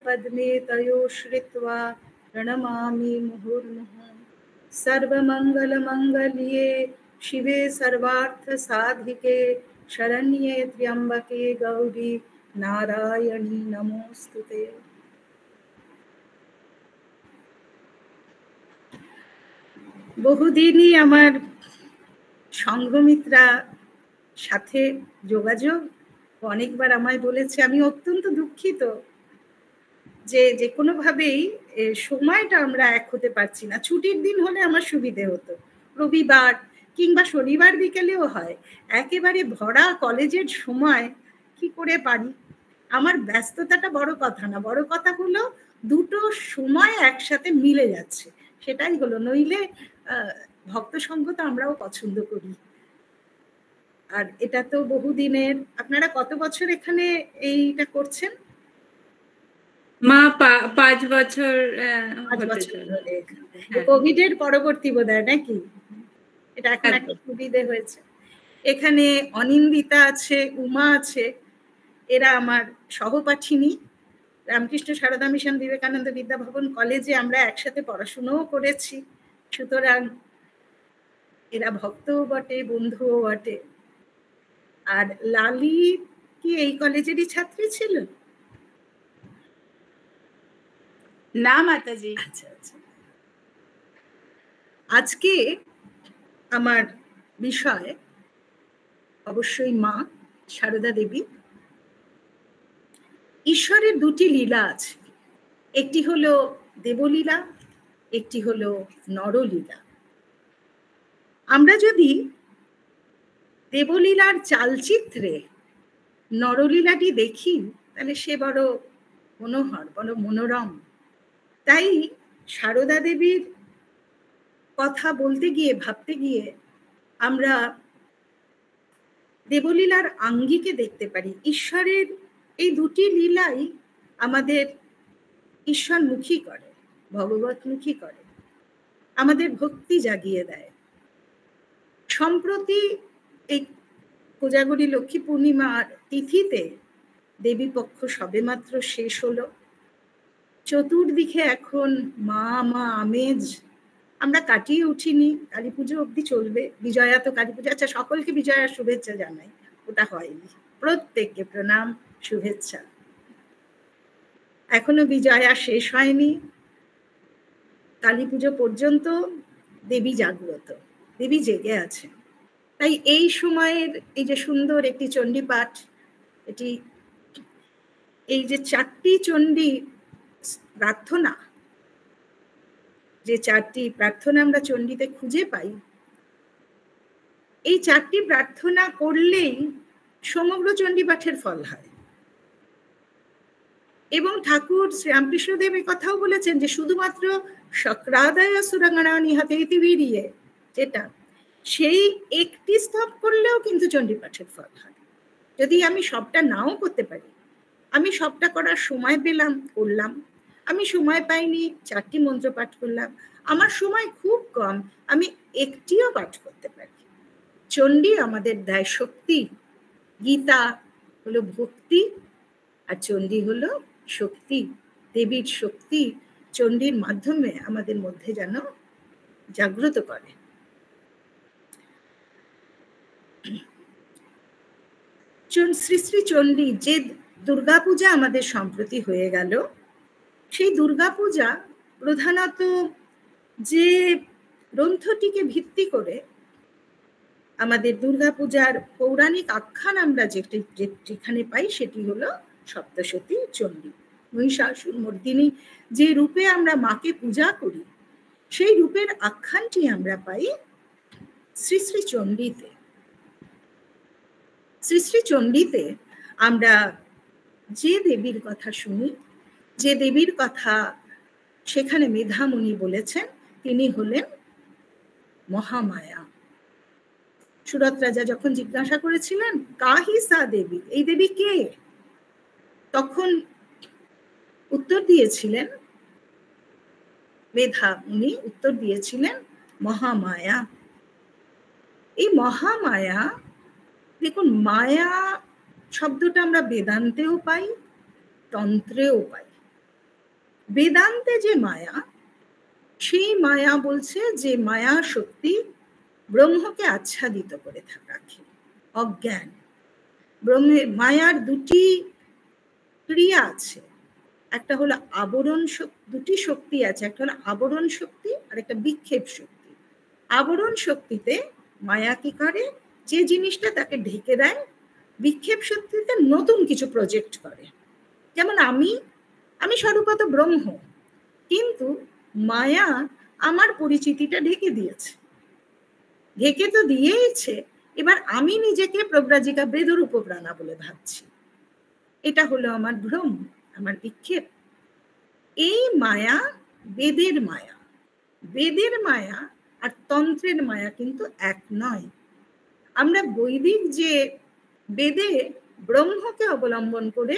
पद्मे तयो श्रित्वा प्रणमामि मुहुर्मुहुः। सर्वमङ्गलमङ्गल्ये शिवे सर्वार्थसाधिके शरण्ये त्र्यम्बके गौरी नारायणी नमोस्तुते। বহুদিনই আমার সংঘমিত্রা সাথে যোগাযোগ, অনেকবার আমায় বলেছে। আমি অত্যন্ত দুঃখিত যে কোনোভাবেই সময়টা আমরা এক হতে পারছি না। ছুটির দিন হলে আমার সুবিধে হতো, রবিবার কিংবা শনিবার বিকেলেও হয়। একেবারে ভরা কলেজের সময় কি করে পারি? আমার ব্যস্ততাটা বড় কথা না, বড় কথা হলো দুটো সময় একসাথে মিলে যাচ্ছে, সেটাই হলো। নইলে ভক্ত সঙ্গ তো আমরাও পছন্দ করি। আর এটা তো বহুদিনের। আপনারা কত বছর এখানে এইটা করছেন? মা 5 বছর। কোভিড এর পরবর্তী বোধহয় নাকি? এটা এখন একটা সুবিধে হয়েছে। এখানে অনিন্দিতা আছে, উমা আছে, এরা আমার সহপাঠিনী। রামকৃষ্ণ সারদা মিশন বিবেকানন্দ বিদ্যাভবন কলেজে আমরা একসাথে পড়াশুনোও করেছি, সুতরাং এরা ভক্তও বটে, বন্ধুও বটে। আর লালি কি এই কলেজেরই ছাত্রী ছিল? না মাতাজি। আচ্ছা আচ্ছা। আজকে আমার বিষয় অবশ্যই মা সারদা দেবী। ঈশ্বরের দুটি লীলা আছে, একটি হলো দেবলীলা, একটি হলো নরলীলা। আমরা যদি দেবলীলার চালচিত্রে নরলীলাটি দেখি তাহলে সে বড় মনোহর, বড় মনোরম। তাই সারদা দেবীর কথা বলতে গিয়ে, ভাবতে গিয়ে আমরা দেবলীলার আঙ্গিকে দেখতে পারি। ঈশ্বরের এই দুটি লীলাই আমাদের ঈশ্বরমুখী করে, ভগবতমুখী করে, আমাদের ভক্তি জাগিয়ে দেয়। সম্প্রতি এই কোজাগরী লক্ষ্মী পূর্ণিমার তিথিতে দেবীপক্ষ সবেমাত্র শেষ হলো। চতুর্দিকে এখন মা মা আমেজ। আমরা কাটিয়ে উঠিনি, কালী পুজো অবধি চলবে। বিজয়া তো কালী পুজো। আচ্ছা, সকলকে বিজয়ার শুভেচ্ছা জানাই, ওটা হয়নি। প্রত্যেককে প্রণাম, শুভেচ্ছা। এখনো বিজয়া শেষ হয়নি। কালী পুজো পর্যন্ত দেবী জাগ্রত, দেবী জেগে আছে। তাই এই সময়ের এই যে সুন্দর একটি চণ্ডী পাঠ, এটি এই যে 4টি চণ্ডী প্রার্থনা, যে 4টি প্রার্থনা আমরা চণ্ডীতে খুঁজে পাই, এই 4টি প্রার্থনা করলেই সমগ্র চণ্ডী পাঠের ফল হয়। এবং ঠাকুর শ্রীরামকৃষ্ণদেব এই কথাও বলেছেন যে শুধুমাত্র শক্রাদয় সুরাঙ্গনানি হাতে ইতিবীরিয়ে, যেটা সেই একটি স্তব করলেও কিন্তু চণ্ডী পাঠের ফল হয়। যদি আমি সবটা নাও করতে পারি, আমি সবটা করার সময় পেলাম, করলাম। আমি সময় পাইনি, 4টি মন্ত্র পাঠ করলাম। আমার সময় খুব কম, আমি একটিও পাঠ করতে পারি। চণ্ডী আমাদের দেয় শক্তি। গীতা হলো ভক্তি, আর চণ্ডী হলো শক্তি, দেবীর শক্তি চণ্ডীর মাধ্যমে আমাদের মধ্যে যেন জাগ্রত করে। শ্রী শ্রী চণ্ডী, যে দুর্গাপূজা আমাদের সম্প্রতি হয়ে গেল, সেই দুর্গাপূজা প্রধানত যে গ্রন্থটিকে ভিত্তি করে আমাদের দুর্গাপূজার পৌরাণিক আখ্যান আমরা যেখানে পাই, সেটি হলো সপ্তশতী চণ্ডী। মহিষাসুর মর্দিনী যে রূপে আমরা মাকে পূজা করি, সেই রূপের আখ্যানটি আমরা পাই শ্রী শ্রী চণ্ডীতে। শ্রী শ্রী চণ্ডীতে আমরা যে দেবীর কথা শুনি, যে দেবীর কথা সেখানে মেধামুনি বলেছেন, তিনি হলেন মহামায়া। সুরত রাজা যখন জিজ্ঞাসা করেছিলেন কাহি সা দেবী, এই দেবী কে, তখন উত্তর দিয়েছিলেন, মেধামুনি উত্তর দিয়েছিলেন মহামায়া। এই মহামায়া, দেখুন, মায়া শব্দটা আমরা বেদান্তেও পাই, তন্ত্রেও পাই। বেদান্তে যে মায়া, সেই মায়া বলছে যে মায়া শক্তি ব্রহ্মকে আচ্ছাদিত করে রাখে, অজ্ঞান। ব্রহ্মে মায়ার দুটি ক্রিয়া আছে, একটা হলো আবরণ শক্তি, দুটি শক্তি আছে, একটা হলো আবরণ শক্তি আর একটা বিক্ষেপ শক্তি। আবরণ শক্তিতে মায়া কি করে, যে জিনিসটা তাকে ঢেকে দেয়, বিক্ষেপ শক্তিতে নতুন কিছু প্রজেক্ট করে। যেমন আমি স্বরূপত ব্রহ্ম, কিন্তু মায়া আমার পরিচিতিটা ঢেকে দিয়েছে, ঢেকে তো দিয়েইছে, এবার আমি নিজেকে প্রব্রাজিকা বেদরূপ প্রাণা বলে ভাবছি, এটা হলো আমার ভ্রম, আমার বিক্ষেপ। এই মায়া বেদের মায়া, বেদের মায়া আর তন্ত্রের মায়া কিন্তু এক নয়। আমরা বৈদিক যে বেদে ব্রহ্মকে অবলম্বন করে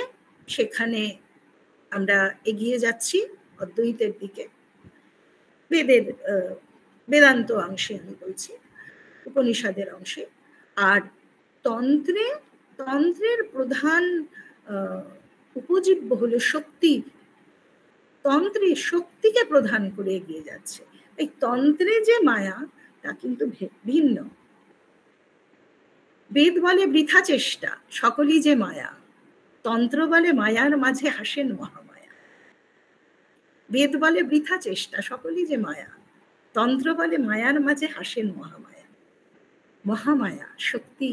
সেখানে আমরা এগিয়ে যাচ্ছি অদ্বৈতের দিকে, বেদের বেদান্ত অংশে আমি বলছি, উপনিষদের অংশে। আর তন্ত্রের প্রধান উপজীব্য হলো শক্তি, তন্ত্রে শক্তিকে প্রধান করে এগিয়ে যাচ্ছে। এই তন্ত্রে যে মায়া তা কিন্তু ভিন্ন। বেদ বলে বৃথা চেষ্টা, সকলই যে মায়া। তন্ত্র বলে মায়ার মাঝে হাসেন মহামায়া। বেদ বলে বৃথা চেষ্টা, সকলই যে মায়া। তন্ত্র বলে মায়ার মাঝে হাসেন মহামায়া। মহামায়া শক্তি,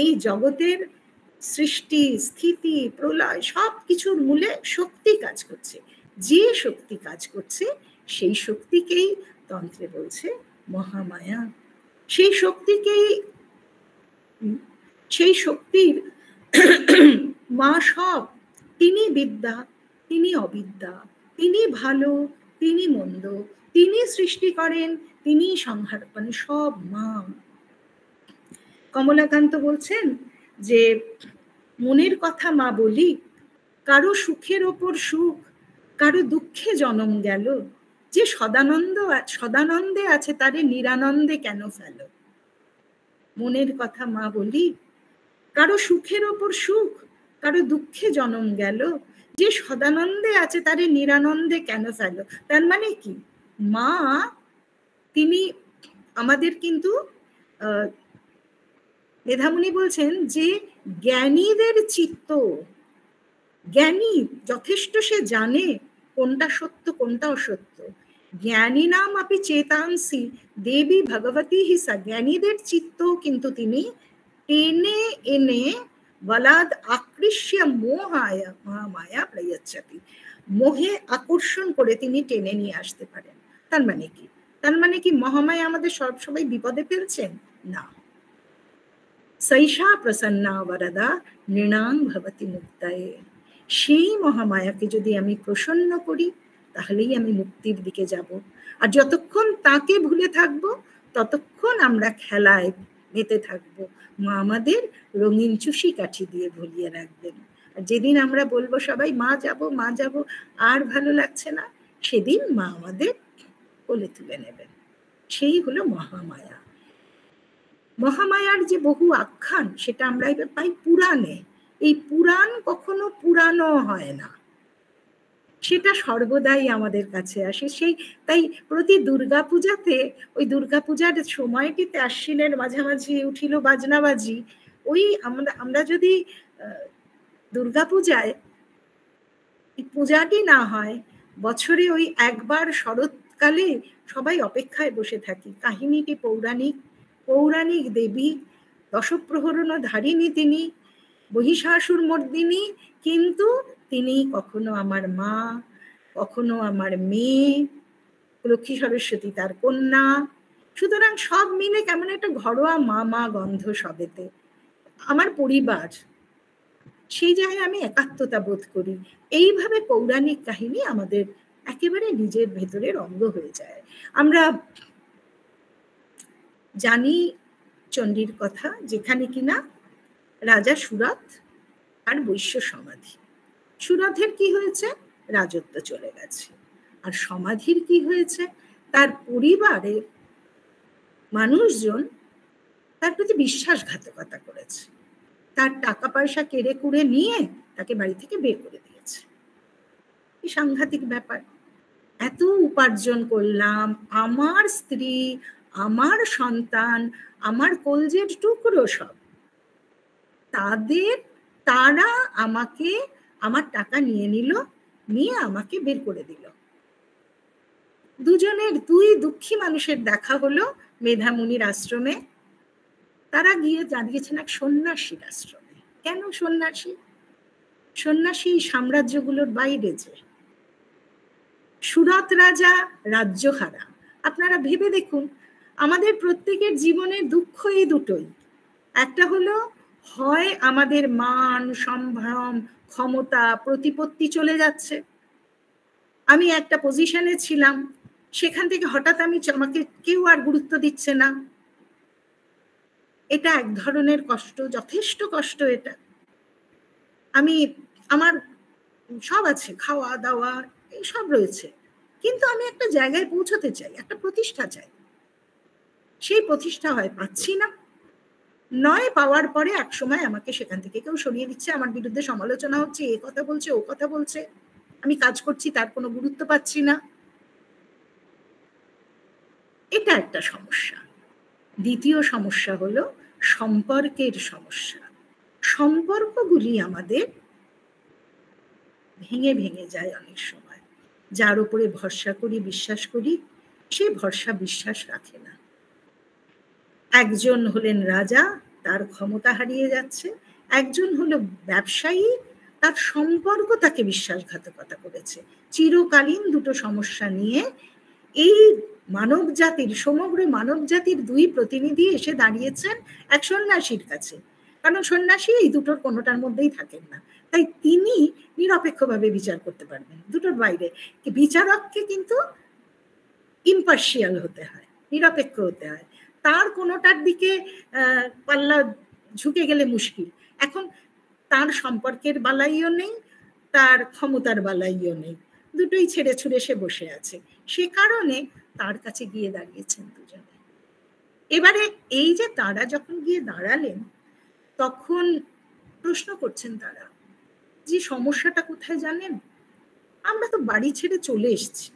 এই জগতের সৃষ্টি স্থিতি প্রলয় সব কিছুর মূলে শক্তি কাজ করছে। যে শক্তি কাজ করছে সেই শক্তিকেই তন্ত্রে বলছে মহামায়া। সেই শক্তির মা সব, তিনি বিদ্যা, তিনি অবিদ্যা, তিনি ভালো, তিনি মন্দ, তিনি সৃষ্টি করেন, তিনি সংহার করেন, সব মা। কমলাকান্ত বলছেন যে মনের কথা মা বলি, কারো সুখের ওপর সুখ, কারো দুঃখে জনম গেল, যে সদানন্দে আছে তারে নিরানন্দে কেন ফেল। মনের কথা মা বলি, কারো সুখের ওপর সুখ, কারো দুঃখে জনম গেল, যে সদানন্দে আছে তারে নিরানন্দে কেন ফেল। তার মানে কি, মা তিনি আমাদের কিন্তু মেধামুনি বলছেন যে জ্ঞানীদের চিত্ত, জ্ঞানী যথেষ্ট সে জানে কোনটা সত্য কোনটা অসত্য। জ্ঞানী নাম আপনি চেতাংসি দেবী ভগবতী হিসা, জ্ঞানীদের চিত্ত কিন্তু তিনি টেনে এনে বলাদ আকৃষ্য মোহায়া মহামায়া প্রয়চ্ছতি, মোহে আকর্ষণ করে তিনি টেনে নিয়ে আসতে পারেন। তার মানে কি, তার মানে কি মহামায়া আমাদের সবসময় বিপদে ফেলছেন না। সৈষা প্রসন্না বরদা নৃণাং ভবতি মুক্তায়ে, সেই মহামায়াকে যদি আমি প্রসন্ন করি তাহলেই আমি মুক্তির দিকে যাব। আর যতক্ষণ তাকে ভুলে থাকবো ততক্ষণ আমরা খেলায় মেতে থাকবো। মা আমাদের রঙিন চুষি কাঠি দিয়ে ভুলিয়ে রাখবেন। আর যেদিন আমরা বলবো সবাই মা যাব মা যাব, আর ভালো লাগছে না, সেদিন মা আমাদের কোলে তুলে নেবেন। সেই হলো মহামায়া। মহামায়ার যে বহু আখ্যান সেটা আমরা এবার পাই পুরাণে। এই পুরাণ কখনো পুরানো হয় না, সেটা সর্বদাই আমাদের কাছে আসে। তাই প্রতি দুর্গাপূজাতে, ওই দুর্গাপূজার সময়টিতে আশ্বিনের মাঝামাঝি উঠিল বাজনাবাজি, ওই আমরা যদি দুর্গাপূজায় পূজাটি না হয়, বছরে ওই একবার শরৎকালে সবাই অপেক্ষায় বসে থাকি। কাহিনীটি পৌরাণিক দেবী, দশপ্রহরণ ধারিণী তিনি, মহিষাসুর মর্দিনী, কিন্তু তিনি কখনো আমার মা, কখনো আমার মেয়ে, লক্ষ্মী সরস্বতী তার কন্যা। সুতরাং সব মিলে কেমন একটা ঘরোয়া মা গন্ধ সবেতে। আমার পরিবার, সেই জায়গায় আমি একাত্মতা বোধ করি। এইভাবে পৌরাণিক কাহিনী আমাদের একেবারে নিজের ভেতরের অঙ্গ হয়ে যায়। আমরা জানি চণ্ডীর কথা, যেখানে কিনা রাজা সুরথ আর বৈশ্য সমাধি। সুরথের কি হয়েছে, রাজত্ব চলে গেছে। আর সমাধির কি হয়েছে, তার পরিবারের মানুষজন তার প্রতি বিশ্বাসঘাতকতা করেছে, তার টাকা পয়সা কেড়ে কুড়ে নিয়ে তাকে বাড়ি থেকে বের করে দিয়েছে। কি সাংঘাতিক ব্যাপার! এত উপার্জন করলাম, আমার স্ত্রী, আমার সন্তান, আমার কলজের টুকরো সব, তারা আমাকে, আমার টাকা নিয়ে নিল, নিয়ে আমাকে বের করে দিল। দুই দুঃখী মানুষের দেখা হলো মেধামুনির আশ্রমে। তারা গিয়ে দাঁড়িয়েছেন এক সন্ন্যাসীর আশ্রমে। কেন সন্ন্যাসী? সন্ন্যাসী সাম্রাজ্যগুলোর বাইরে, যে সুরত রাজা রাজ্যহারা। আপনারা ভেবে দেখুন, আমাদের প্রত্যেকের জীবনে দুঃখ এই দুটোই। একটা হলো হয় আমাদের মান, সম্ভ্রম, ক্ষমতা, প্রতিপত্তি চলে যাচ্ছে। আমি একটা পজিশনে ছিলাম, সেখান থেকে হঠাৎ আমাকে কেউ আর গুরুত্ব দিচ্ছে না। এটা এক ধরনের কষ্ট, যথেষ্ট কষ্ট এটা। আমার সব আছে, খাওয়া দাওয়া এই সব রয়েছে, কিন্তু আমি একটা জায়গায় পৌঁছতে চাই, একটা প্রতিষ্ঠা চাই। সেই প্রতিষ্ঠা হয় পাচ্ছি না, নয় পাওয়ার পরে এক সময় আমাকে সেখান থেকে কেউ সরিয়ে দিচ্ছে, আমার বিরুদ্ধে সমালোচনা হচ্ছে, এ কথা বলছে, ও কথা বলছে, আমি কাজ করছি তার কোনো গুরুত্ব পাচ্ছি না। এটা একটা সমস্যা। দ্বিতীয় সমস্যা হলো সম্পর্কের সমস্যা। সম্পর্কগুলি আমাদের ভেঙে ভেঙে যায় অনেক সময়। যার উপরে ভরসা করি, বিশ্বাস করি, সে ভরসা বিশ্বাস রাখে না। একজন হলেন রাজা, তার ক্ষমতা হারিয়ে যাচ্ছে। একজন হলো ব্যবসায়ী, তার সম্পর্ক তাকে বিশ্বাসঘাতকতা করেছে। চিরকালীন দুটো সমস্যা নিয়ে এই মানব জাতির, সমগ্র মানব জাতির দুই প্রতিনিধি এসে দাঁড়িয়েছেন এক সন্ন্যাসীর কাছে। কারণ সন্ন্যাসী এই দুটোর কোনোটার মধ্যেই থাকেন না, তাই তিনি নিরপেক্ষভাবে বিচার করতে পারবেন। দুটোর বাইরে বিচারককে কিন্তু ইম্পার্শিয়াল হতে হয়, নিরপেক্ষ হতে হয়। তার কোনোটার দিকে পাল্লা ঝুঁকে গেলে মুশকিল। এখন তার সম্পর্কের বালাইও নেই, তার ক্ষমতার বালাইও নেই, দুটোই ছেড়ে ছুড়ে সে বসে আছে। সে কারণে তার কাছে গিয়ে দাঁড়িয়েছেন দুজনে। এবারে এই যে তারা যখন গিয়ে দাঁড়ালেন, তখন প্রশ্ন করছেন তারা যে সমস্যাটা কোথায় জানেন? আমরা তো বাড়ি ছেড়ে চলে এসেছি,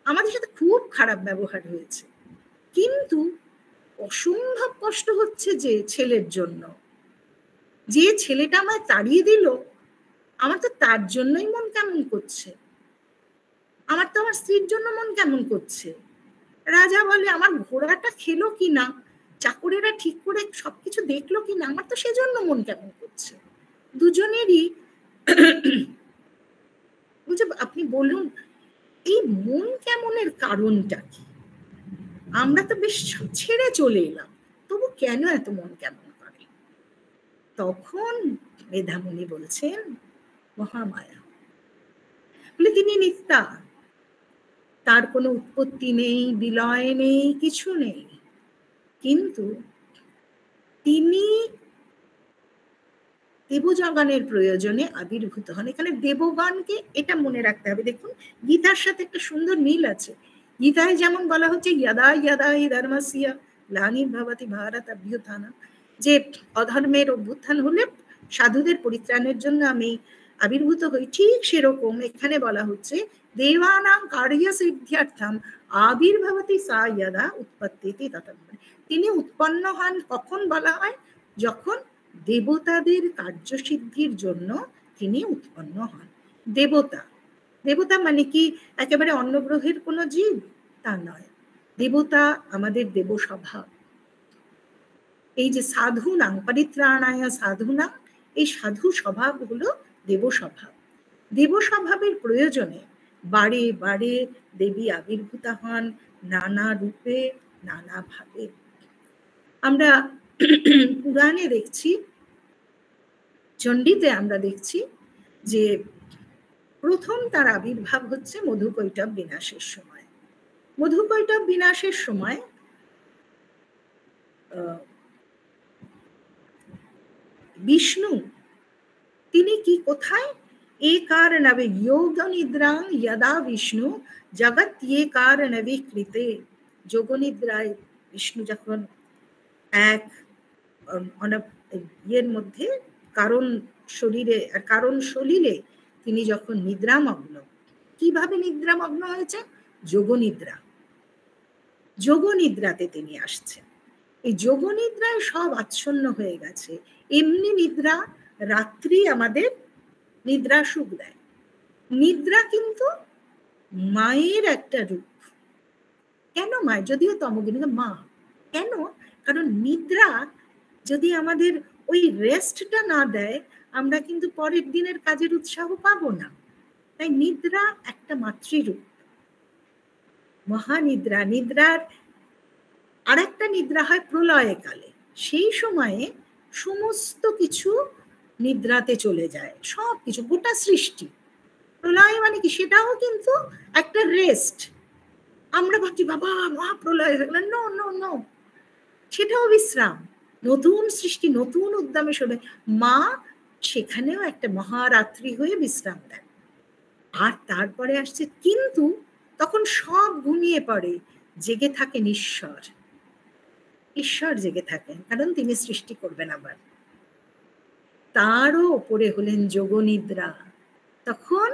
আমাদের সাথে খুব খারাপ ব্যবহার হয়েছে, কিন্তু অসম্ভব কষ্ট হচ্ছে যে ছেলের জন্য। যে ছেলেটা আমায় তাড়িয়ে দিল, আমার তো তার জন্যই মন কেমন করছে, আমার তো আমার স্ত্রীর জন্য মন কেমন করছে। রাজা বলে আমার ঘোড়াটা খেলো কিনা, চাকরেরা ঠিক করে সবকিছু দেখলো কিনা, আমার তো সেজন্য মন কেমন করছে। দুজনেরই বলছে আপনি বলুন এই মন কেমনের কারণটা কি? আমরা তো বেশ ছেড়ে চলে এলাম, তবু কেন এত মন কেমন করে? তখন মেধামুনি বলছেন মহামায়া। বলে তিনি নিত্যা, তার কোনো উৎপত্তি নেই, বিলয় নেই, কিছু নেই, কিন্তু তিনি দেবজগণের প্রয়োজনে আবির্ভূত হন। এখানে দেবগণকে এটা মনে রাখতে হবে। দেখুন গীতার সাথে একটা সুন্দর মিল আছে। গীতায় যেমন বলা হচ্ছে যদা যদা হি ধর্মস্য গ্লানির্ভবতি ভারতাভ্যুত্থানম, যে অধর্মের অভ্যুত্থান হলে সাধুদের পরিত্রাণের জন্য আমি আবির্ভূত হই, ঠিক সেরকম এখানে বলা হচ্ছে দেবানাং কার্য সিদ্ধ্যর্থম আবির্ভবতি সা যদা উৎপত্তিতি তথা। তিনি উৎপন্ন হন কখন বলা হয়? যখন দেবতাদের কার্যসিদ্ধির জন্য তিনি উৎপন্ন হন। দেবতা, দেবতা মানে কি একেবারে অন্য গ্রহের কোনো জীব? তা নয়। দেবতা আমাদের দেব স্বভাব। এই যে সাধুনাং পরিত্রাণায় সাধুনাং, এই সাধু স্বভাব হলো দেব স্বভাব। দেব স্বভাবের প্রয়োজনে বারে বারে দেবী আবির্ভূতা হন, নানা রূপে, নানাভাবে। আমরা পুরাণে দেখছি, চণ্ডীতে আমরা দেখছি যে প্রথম তার আবির্ভাব হচ্ছে মধুকৈটব বিনাশের সময়। মধুকৈটব বিনাশের সময় বিষ্ণু তিনি কি কোথায়? একারণবে যোগ নিদ্রাং যদা বিষ্ণু জগৎ একারণবে কৃতে। যোগনিদ্রায় বিষ্ণু যখন এক ইয়ের মধ্যে কারণ সলিলে তিনি যখন নিদ্রামগ্ন, কিভাবে নিদ্রামগ্ন হয়েছে? যোগনিদ্রা, যোগনিদ্রাতে তিনি আসছেন। এই যোগনিদ্রায় সব আচ্ছন্ন হয়ে গেছে। এমনি নিদ্রা, রাত্রি আমাদের নিদ্রা সুখ দেয়। নিদ্রা কিন্তু মায়ের একটা রূপ। কেন মায়ের? যদিও তমোগুণ, মা কেন? কারণ নিদ্রা যদি আমাদের ওই রেস্টটা না দেয়, আমরা কিন্তু পরের দিনের কাজের উৎসাহ পাবো না। তাই নিদ্রা একটা মাতৃরূপ, মহানিদ্রা। নিদ্রার আর একটা নিদ্রা হয় প্রলয় কালে। সেই সময়ে সমস্ত কিছু নিদ্রাতে চলে যায়, সব কিছু, গোটা সৃষ্টি। প্রলয় মানে কি? সেটাও কিন্তু একটা রেস্ট। আমরা ভাবছি বাবা মহাপ্রলয় হয়ে গেল, নো নো নো, সেটাও বিশ্রাম। নতুন সৃষ্টি, নতুন উদ্যমে শোনে। মা সেখানেও একটা মহারাত্রি হয়ে বিশ্রাম দেন। আর তারপরে আসছে, কিন্তু তখন সব ঘুমিয়ে পড়ে, জেগে থাকেন ঈশ্বর। ঈশ্বর জেগে থাকেন, কারণ তিনি সৃষ্টি করবেন আবার। তারও ওপরে হলেন যোগনিদ্রা। তখন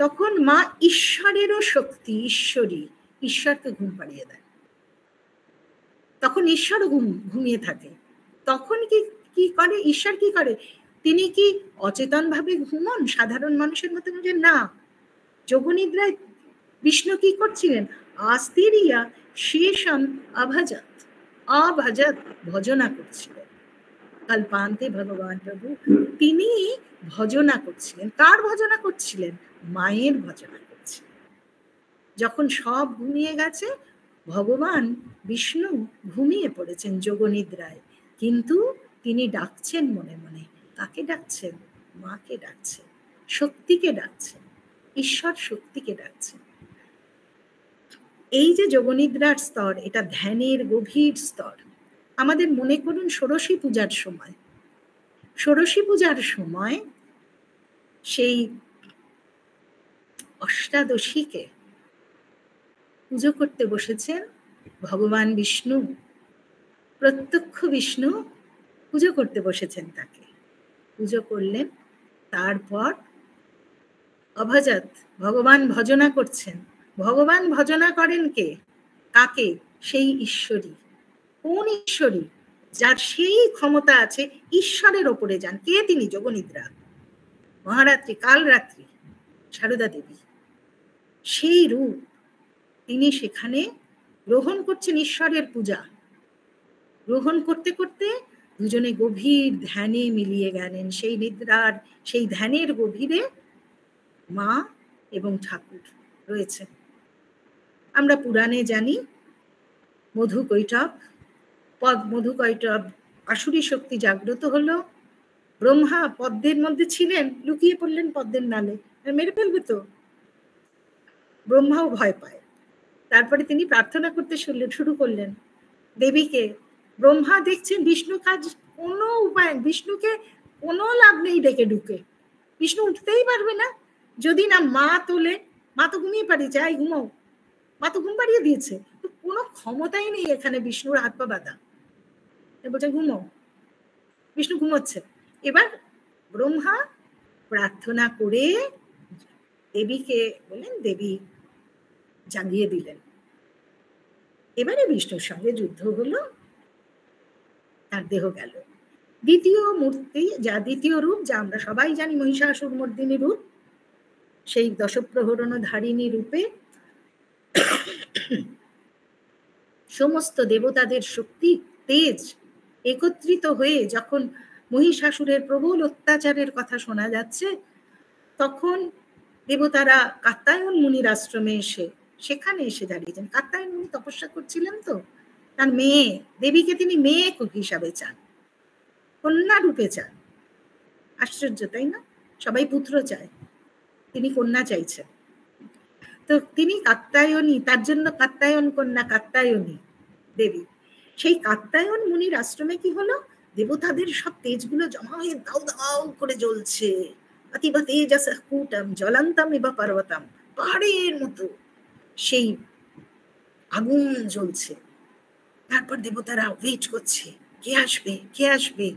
তখন মা ঈশ্বরেরও শক্তি, ঈশ্বরী, ঈশ্বরকে ঘুম পাড়িয়ে দেন। তখন ঈশ্বরও ঘুমিয়ে থাকে। তখন কি করে ঈশ্বর? কি করে? তিনি কি অচেতন ভাবে ঘুমন সাধারণ মানুষের মতো? যে না, যোগনিদ্রায় বিষ্ণু কি করছিলেন? আস্তিরিয়া শেষম অভজত, অভজত, ভজনা করছিলেন। কল্পান্তে ভগবান প্রভু তিনি ভজনা করছিলেন। কার ভজনা করছিলেন? মায়ের ভজনা করছিলেন। যখন সব ঘুমিয়ে গেছে, ভগবান বিষ্ণু ঘুমিয়ে পড়েছেন যোগনিদ্রায়, কিন্তু তিনি ডাকছেন মনে মনে। কাকে ডাকছেন? মাকে ডাকছেন, শক্তিকে ডাকছেন, ঈশ্বর শক্তিকে ডাকছেন। এই যে যোগনিদ্রার স্তর, এটা ধ্যানের গভীর স্তর। আমাদের মনে করুন ষোড়শী পূজার সময়, ষোড়শী পূজার সময় সেই অষ্টাদশীকে পুজো করতে বসেছেন ভগবান বিষ্ণু, প্রত্যক্ষ বিষ্ণু পুজো করতে বসেছেন। তাকে পুজো করলেন। তারপর অভজত, ভগবান ভজনা করছেন। ভগবান ভজনা করেন কে? কাকে? সেই ঈশ্বরী। কোন ঈশ্বরী? যার সেই ক্ষমতা আছে ঈশ্বরের ওপরে যান। কে তিনি? যোগনিদ্রা, মহারাত্রি, কালরাত্রি, সারদা দেবী। সেই রূপ তিনি সেখানে গ্রহণ করছেন ঈশ্বরের পূজা। গ্রহণ করতে করতে দুজনে গভীর ধ্যানে মিলিয়ে গেলেন। সেই নিদ্রার, সেই ধ্যানের গভীরে মা এবং ঠাকুর রয়েছে। আমরা পুরাণে জানি মধুকৈটব, মধুকৈটব আসুরী শক্তি জাগ্রত হলো। ব্রহ্মা পদ্মের মধ্যে ছিলেন, লুকিয়ে পড়লেন পদ্মের নালে, মেরে ফেলবে তো। ব্রহ্মাও ভয় পায়। তারপরে তিনি প্রার্থনা করতে শুরু করলেন দেবীকে। ব্রহ্মা দেখছেন বিষ্ণু কাজ কোনো উপায়, বিষ্ণুকে কোনো লাভ নেই ডেকে ঢুকে। বিষ্ণু উঠতেই পারবে না যদি না মা তোলে। মা তো ঘুমিয়ে পাড়িয়ে যাই, ঘুমাও। মা তো ঘুম পাড়িয়ে দিয়েছে, তো কোনো ক্ষমতাই নেই এখানে বিষ্ণুর হাত পা বাঁধা। বলছে ঘুমো। বিষ্ণু ঘুমোচ্ছে। এবার ব্রহ্মা প্রার্থনা করে দেবীকে বললেন, দেবী জাগিয়ে দিলেন। এবারে বিষ্ণুর সঙ্গে যুদ্ধ হলো, তার দেহ গেল। দ্বিতীয় মূর্তি, যা দ্বিতীয় রূপ, যা আমরা সবাই জানি মহিষাসুরমর্দিনী রূপ, সেই দশপ্রহরণধারিণী রূপে সমস্ত দেবতাদের শক্তি, তেজ একত্রিত হয়ে যখন মহিষাসুরের প্রবল অত্যাচারের কথা শোনা যাচ্ছে, তখন দেবতারা কাত্যায়ন মুনির আশ্রমে এসে সেখানে এসে দাঁড়িয়েছেন। কাত্যায়ন মুনি তপস্যা করছিলেন, তো তার মেয়ে দেবীকে তিনি মেয়ে হিসাবে চান, কন্যা রূপে চান। আশ্চর্য তাই না? সবাই পুত্র চায়, তিনি কন্যা চাইছেন। তো তিনি কাত্যায়নী, তার জন্য কাত্যায়ন কন্যা, কাত্যায়নী দেবী। সেই কাত্যায়ন মুনির আশ্রমে কি হলো? দেবতাদের সব তেজগুলো জমা হয়ে দাউ দাউ করে জ্বলছে। অতীব তেজসঃ কূটম জ্বলন্তম ইব পর্বতম, পাহাড়ের মতো সেই আগুন জ্বলছে। তারপর দেবতারা ওয়েট করছে, কে আসবে, কে আসবে,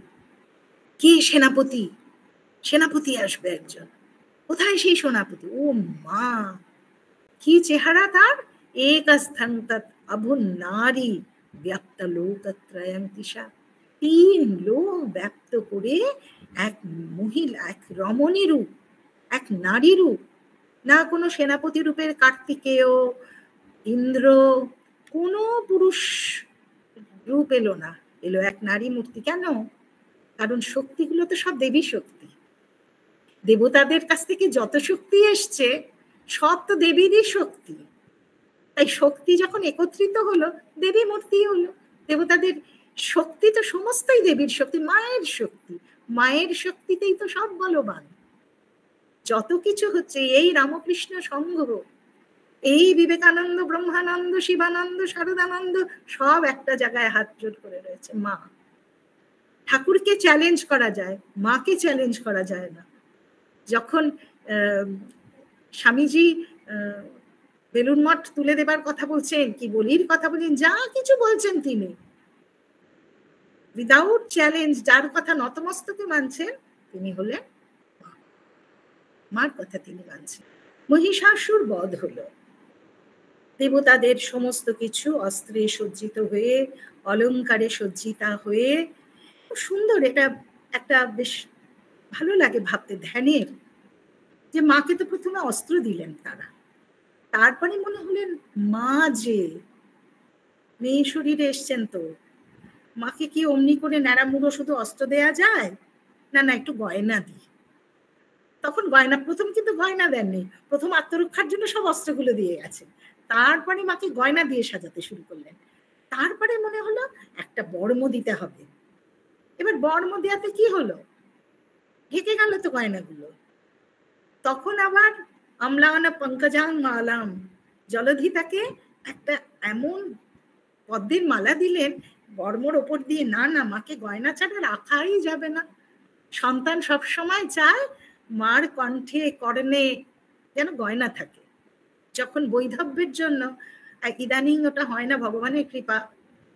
কে সেনাপতি, সেনাপতি আসবে একজন। কোথায় সেই সেনাপতি? ও মা, কি চেহারা তার! একস্থান তৎ অভুন নারী ব্যাপ্ত লোকত্রয়ং দিশা। 3 লোক ব্যক্ত করে এক মহিলা, এক রমণী রূপ, এক নারী রূপ, না কোনো সেনাপতি রূপের কার্তিকেয়, ইন্দ্র, কোনো পুরুষ রূপ এলো না, এলো এক নারী মূর্তি। কেন? কারণ শক্তিগুলো তো সব দেবী শক্তি। দেবতাদের কাছ থেকে যত শক্তি এসছে সব তো দেবীরই শক্তি। তাই শক্তি যখন একত্রিত হলো, দেবী মূর্তি হলো। দেবতাদের শক্তি তো সমস্তই দেবীর শক্তি, মায়ের শক্তি। মায়ের শক্তিতেই তো সব বলবান। যত কিছু হচ্ছে এই রামকৃষ্ণ সংঘ, এই বিবেকানন্দ, ব্রহ্মানন্দ, শিবানন্দ, শারদানন্দ, সব একটা জায়গায় হাত জোড় করে রয়েছে। মা। ঠাকুরকে চ্যালেঞ্জ করা যায়, মাকে চ্যালেঞ্জ করা যায় না। যখন স্বামীজি বেলুন মঠ তুলে দেবার কথা বলছেন, কি বলির কথা বলছেন, যা কিছু বলছেন তিনি উইদাউট চ্যালেঞ্জ, যার কথা নতমস্তকে মানছেন তিনি হলেন মা। মার কথা তিনি মানছেন। মহিষাসুর বধ হলো। দেবতাদের সমস্ত কিছু অস্ত্রে সজ্জিত হয়ে, অলঙ্কারে সজ্জিতা হয়ে, খুব সুন্দর। এটা একটা বেশ ভালো লাগে ভাবতে, ধ্যানের, যে মাকে তো প্রথমে অস্ত্র দিলেন তারা, তারপরে মনে হলেন মা যে মেয়ে শরীরে এসছেন, তো মাকে কি অমনি করে ন্যাড়ামুড়ো শুধু অস্ত্র দেয়া যায়? না না, একটু গয়না দিই। তখন গয়না, প্রথম কিন্তু গয়না দেননি, প্রথম আত্মরক্ষার জন্য সব অস্ত্রগুলো দিয়ে গেছেন, তারপরে মাকে গয়না দিয়ে সাজাতে শুরু করলেন। তারপরে মনে হলো একটা বর্ম দিতে হবে। এবার বর্ম দেওয়াতে কি হলো? ঢেকে গেল তো গয়নাগুলো। তখন আবার আমলানা পঙ্কজাং মালাম, জলধিতাকে একটা এমন পদ্মের মালা দিলেন বর্মর ওপর দিয়ে। না না, মাকে গয়না ছাড়া রাখাই যাবে না। সন্তান সব সময় চায় মার কণ্ঠে কর্ণে যেন গয়না থাকে। যখন বৈধব্যের জন্য, ইদানিং ওটা হয় না, ভগবানের কৃপা,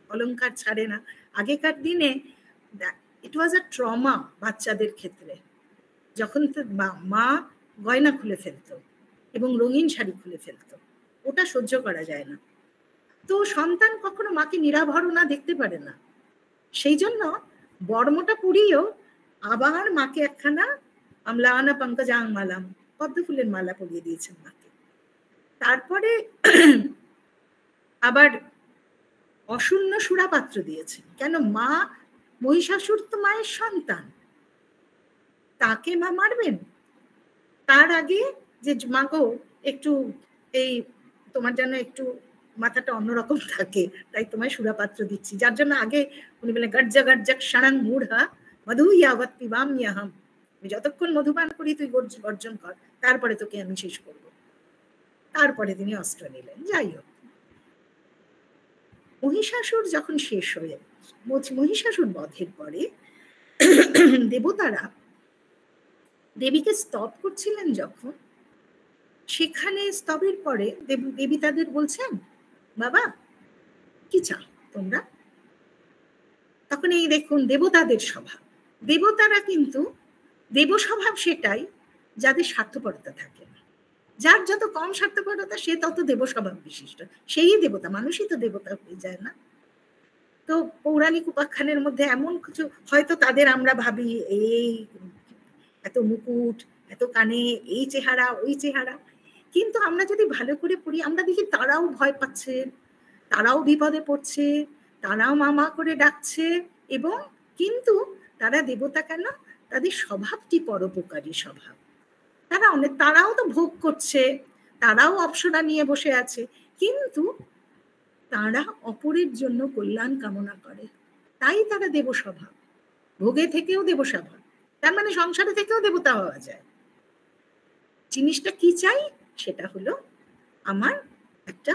অলংকার ছাড়ে না। আগেকার দিনে ইট ওয়াজ আ ট্রমা বাচ্চাদের ক্ষেত্রে, যখন মা গয়না খুলে ফেলতো এবং রঙিন শাড়ি খুলে ফেলতো, ওটা সহ্য করা যায় না। তো সন্তান কখনো মাকে নিরাভরণা দেখতে পারে না, সেই জন্য বর্মটা পুড়িয়েও আবার মাকে একখানা আমলানা পঙ্কজাং মালাম, পদ্ম ফুলের মালা পরিয়ে দিয়েছেন মাকে। তারপরে আবার অশূন্য সুরাপাত্র দিয়েছেন। কেন? মা, মহিষাসুর তো মায়ের সন্তান, তাকে মা মারবেন? তার আগে যে মা গো, একটু এই তোমার যেন একটু মাথাটা অন্যরকম থাকে, তাই তোমায় সুরাপাত্র দিচ্ছি। যার জন্য আগে উনি বলেন গর্জা গর্জা ক্ষণাং মূঢ়া মধু ইয়াবৎ পিবাম্যহম, আমি যতক্ষণ মধুপান করি তুই গর্জন কর, তারপরে তোকে আমি শেষ করব। তারপরে তিনি অস্ত্র নিলেন। যাই হোক, মহিষাসুর যখন শেষ হয়ে, মহিষাসুর বধের পরে দেবতারা দেবীকে স্তব করছিলেন যখন, সেখানে স্তবের পরে দেবী তাদের বলছেন, বাবা কি চাও তোমরা? তখন এই দেখুন দেবতাদের স্বভাব। দেবতারা কিন্তু দেবস্বভাব সেটাই যাদের স্বার্থপরতা থাকে না। যার যত কম স্বার্থপরতা সে তত দেবস্বভাব বিশিষ্ট, সেই দেবতা। মানুষই তো দেবতা হয়ে যায় না? তো পৌরাণিক উপাখ্যানের মধ্যে এমন কিছু, হয়তো তাদের আমরা ভাবি এই এত মুকুট, এত কানে, এই চেহারা, ওই চেহারা, কিন্তু আমরা যদি ভালো করে পড়ি আমরা দেখি তারাও ভয় পাচ্ছে, তারাও বিপদে পড়ছে, তারাও মামা করে ডাকছে, এবং কিন্তু তারা দেবতা কেন? তাদের স্বভাবটি পরোপকারী স্বভাব। তারাও তো ভোগ করছে, তারাও অপ্সরা নিয়ে বসে আছে, কিন্তু তারা অপরের জন্য কল্যাণ কামনা করে, তাই তারা দেবস্বভাব। ভোগে থেকেও দেবস্বভাব, তার মানে সংসারে থেকেও দেবতা হওয়া যায়। জিনিসটা কি চাই? সেটা হলো আমার একটা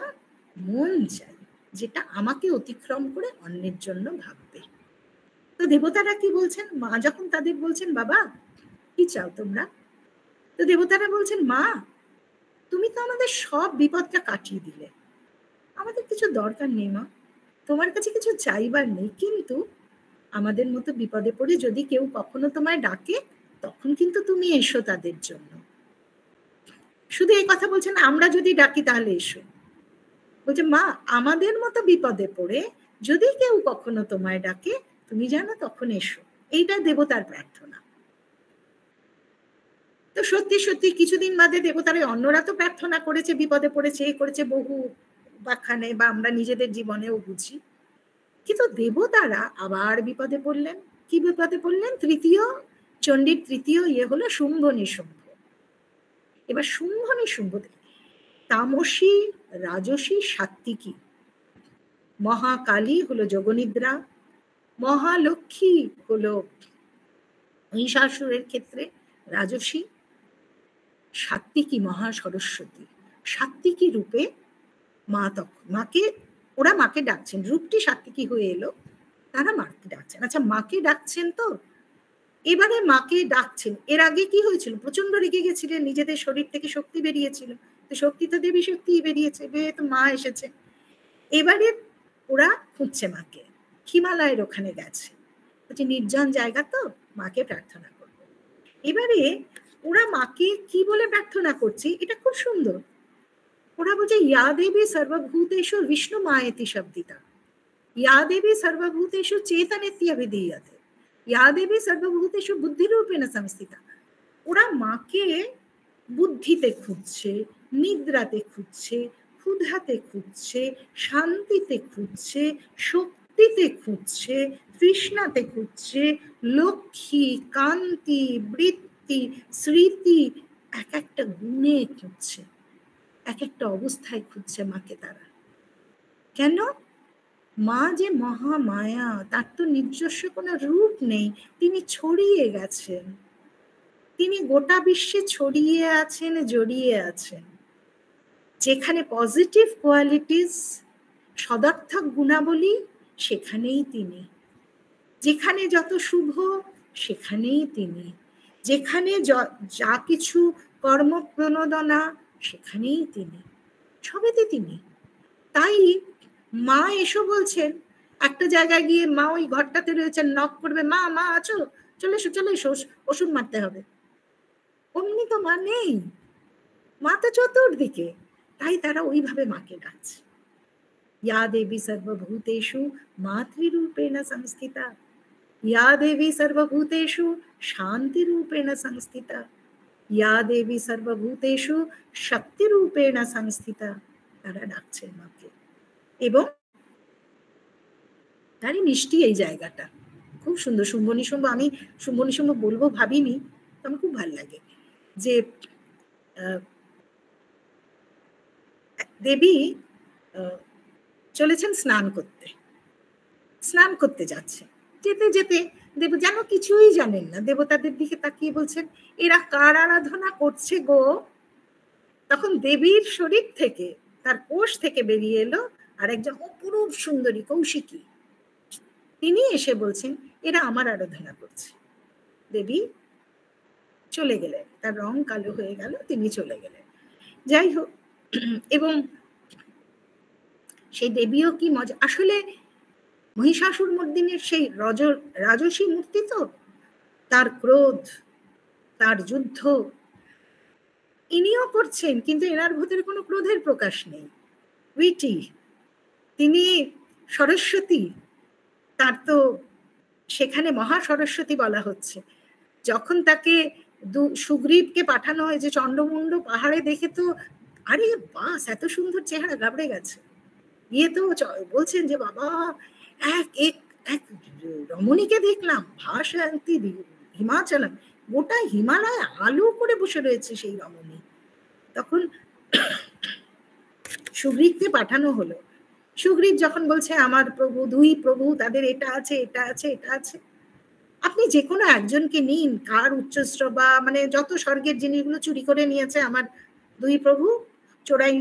মন চাই, যেটা আমাকে অতিক্রম করে অন্যের জন্য ভাববে। তো দেবতারা কি বলছেন? মা যখন তাদের বলছেন, বাবা কি চাও তোমরা? তো দেবতারা বলছেন, মা তুমি তো আমাদের সব বিপদটা কাটিয়ে দিলে, আমাদের কিছু দরকার নেই মা, তোমার কাছে কিছু চাইবার নেই, কিন্তু আমাদের মতো বিপদে পড়ে যদি কেউ কখনো তোমায় ডাকে, তখন কিন্তু তুমি এসো তাদের জন্য। শুধু এই কথা বলছেন আমরা যদি ডাকি তাহলে এসো। বলছে মা আমাদের মতো বিপদে পড়ে যদি কেউ কখনো তোমায় ডাকে তুমি জানো তখন এসো, এইটা দেবতার প্রার্থনা। তো সত্যি সত্যি কিছুদিন বাদে দেবতারা অন্যরা তো প্রার্থনা করেছে, বিপদে পড়েছে, এ করেছে বহু উপাখ্যানে বা আমরা নিজেদের জীবনেও বুঝি, কিন্তু দেবতারা আবার বিপদে পড়লেন। কি বিপদে পড়লেন? তৃতীয় চণ্ডীর তৃতীয় হলো শুম্ভ নিশুম্ভ। এবার শুম্ভ নিশুম্ভ তামসী রাজসী সাত্ত্বিকী। মহাকালী হলো যোগনিদ্রা, মহালক্ষ্মী হলো মহিষাসুরের ক্ষেত্রে রাজসী, সাত্ত্বিকী মহা সরস্বতী। সাত্ত্বিকী রূপে মা তখন ওরা মাকে ডাকছেন, রূপটি সাত্ত্বিকী হয়ে এলো, তারা মাকে ডাকছেন। আচ্ছা মাকে ডাকছেন তো এবারে মাকে ডাকছেন। এর আগে কি হয়েছিল? প্রচন্ড রেগে গেছিলেন, নিজেদের শরীর থেকে শক্তি বেরিয়েছিল, তো শক্তি তো দেবী শক্তি বেরিয়েছে, তো মা এসেছে। এবারে ওরা খুঁজছে মাকে, হিমালয়ের ওখানে গেছে, বলছে নির্জন জায়গা তো মাকে প্রার্থনা করবো। এবারে ওরা মাকে কি বলে প্রার্থনা করছে, এটা খুব সুন্দর। ওরা বলছে ইয়া দেবী সর্বভূতেষু বিষ্ণু মায়েতি শব্দিতা, ইয়া দেবী সর্বভূতেষু চেতনেত্যভিধীয়তে, ইয়া দেবী সর্বভূতেষু বুদ্ধিরূপেণ সংস্থিতা। ওরা মাকে বুদ্ধিতে খুঁজছে, নিদ্রাতে খুঁজছে, ক্ষুধাতে খুঁজছে, শান্তিতে খুঁজছে, শক্তিতে খুঁজছে, তৃষ্ণাতে খুঁজছে, লক্ষ্মী, কান্তি, বৃত্তি, স্মৃতি, এক একটা গুণে খুঁজছে, এক একটা অবস্থায় খুঁজছে মাকে তারা। কেন? মা যে মহামায়া, তার তো নিজস্ব কোনো রূপ নেই, তিনি ছড়িয়ে গেছেন, তিনি গোটা বিশ্বে ছড়িয়ে আছেন, জড়িয়ে আছেন। যেখানে পজিটিভ কোয়ালিটিস, সদার্থক গুণাবলী, সেখানেই তিনি। যেখানে যত শুভ সেখানেই তিনি। যেখানে যা কিছু কর্ম প্রণোদনা সেখানেই তিনি, সবেতে তিনি। তাই মা এসো বলছেন, একটা জায়গায় গিয়ে মা ওই ঘরটাতে রয়েছেন, নক করবে, মা মা আছো, চলে এসো চলে এসো, ওষুধ মারতে হবে। অমনি তো মা নেই, মা তো চতুর্দিকে। তাই তারা ওইভাবে মাকে ডাকছে, ইয়া দেবী সর্বভূতেষু মাতৃরূপেণ সংস্থিতা, ইয়া দেবী সর্বভূতেষু শান্তিরূপেণ সংস্থিতা, ইয়া দেবী সর্বভূতেষু শক্তিরূপেণ সংস্থিতা। তারা ডাকছেন মাকে। এবং তারই মিষ্টি এই জায়গাটা, খুব সুন্দর। শুম্ভ নিশুম্ভ, আমি শুম্ভ নিশুম্ভ বলবো ভাবিনি, আমার খুব ভালো লাগে যে দেবী চলেছেন স্নান করতে যাচ্ছে, যেতে যেতে দেব যেন কিছুই জানেন না, দেবতাদের দিকে তাকিয়ে বলছেন এরা কার আরাধনা করছে গো। তখন দেবীর শরীর থেকে, তার কোষ থেকে বেরিয়ে এলো আর একজন অপরূপ সুন্দরী কৌশিকী, তিনি এসে বলছেন এরা আমার আরাধনা করছে। দেবী চলে গেলেন, তার রং কালো হয়ে গেল, তিনি চলে গেলেন। যাই হোক, এবং সেই দেবীও কি মজা। আসলে মহিষাসুর মর্দিনীর সেই রাজসী মূর্তি তো, তার ক্রোধ, তার যুদ্ধ ইনিও করছেন, কিন্তু এনার ভেতরে কোনো ক্রোধের প্রকাশ নেই। উইটি, তিনি সরস্বতী, তার তো সেখানে মহা সরস্বতী বলা হচ্ছে। যখন তাকে সুগ্রীবকে পাঠানো হয়েছে চন্ডমুন্ড পাহাড়ে দেখে তো আরে বাস এত সুন্দর চেহারা, ঘাবড়ে গেছে। গিয়ে তো বলছেন যে বাবা এক রমণীকে দেখলাম, ভাসন্তি হিমাচলম, গোটা হিমালয় আলো করে বসে রয়েছে সেই রমণী। তখন সুগ্রীবকে পাঠানো হলো। সুগ্রীব যখন বলছে আমার প্রভু, দুই প্রভু, তাদের এটা আছে এটা আছে এটা আছে, আপনি যে কোনো একজনকে নিন, কার উচ্চশ্রবা মানে যত স্বর্গের জিনিসগুলো চুরি করে নিয়েছে আমার দুই প্রভু, চোরাই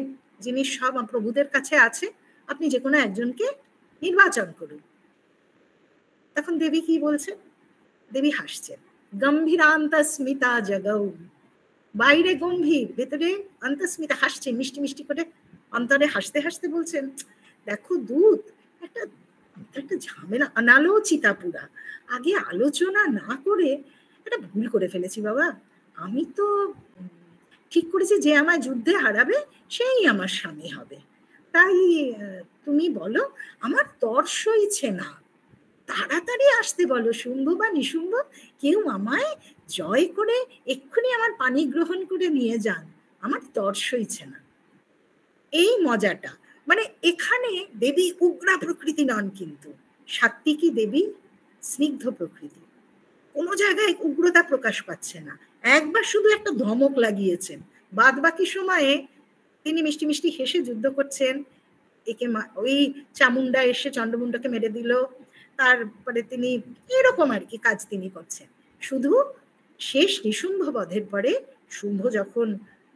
জিনিস সব প্রভুদের কাছে আছে, আপনি যে কোনো একজনকে নির্বাচন করুন। তখন দেবী কি বলছেন? দেবী হাসছেন, গম্ভীরান্তস্মিতা জগৌ, বাইরে গম্ভীর, ভেতরে অন্তস্মিতা, হাসছে মিষ্টি মিষ্টি করে, অন্তরে হাসতে হাসতে বলছেন দেখো দূত, একটা ঝামেলা, অনালোচিতা পুরা, আগে আলোচনা না করে একটা ভুল করে ফেলেছি বাবা। আমি তো ঠিক করেছি যে আমায় যুদ্ধে হারাবে সেই আমার স্বামী হবে। তাই তুমি বলো, আমার তর সইছে না, তাড়াতাড়ি আসতে বলো শুম্ভ বা নিশুম্ভ, কেউ আমায় জয় করে এক্ষুনি আমার পানি গ্রহণ করে নিয়ে যান, আমার তর সইছে না। এই মজাটা, মানে এখানে দেবী উগ্রা প্রকৃতি নন, কিন্তু সাত্ত্বিকী দেবী স্নিগ্ধ প্রকৃতি, কোনো জায়গায় উগ্রতা প্রকাশ পাচ্ছে না। একবার শুধু একটা ধমক লাগিয়েছেন, বাদ বাকি সময়ে তিনি মিষ্টি মিষ্টি হেসে যুদ্ধ করছেন। একে ওই চামুন্ডা এসে চন্দ্রমুন্ডাকে মেরে দিল, তারপরে তিনি এরকম আর কি কাজ তিনি করছেন। শুধু শেষ নিশুম্ভ বধের পরে শুম্ভ যখন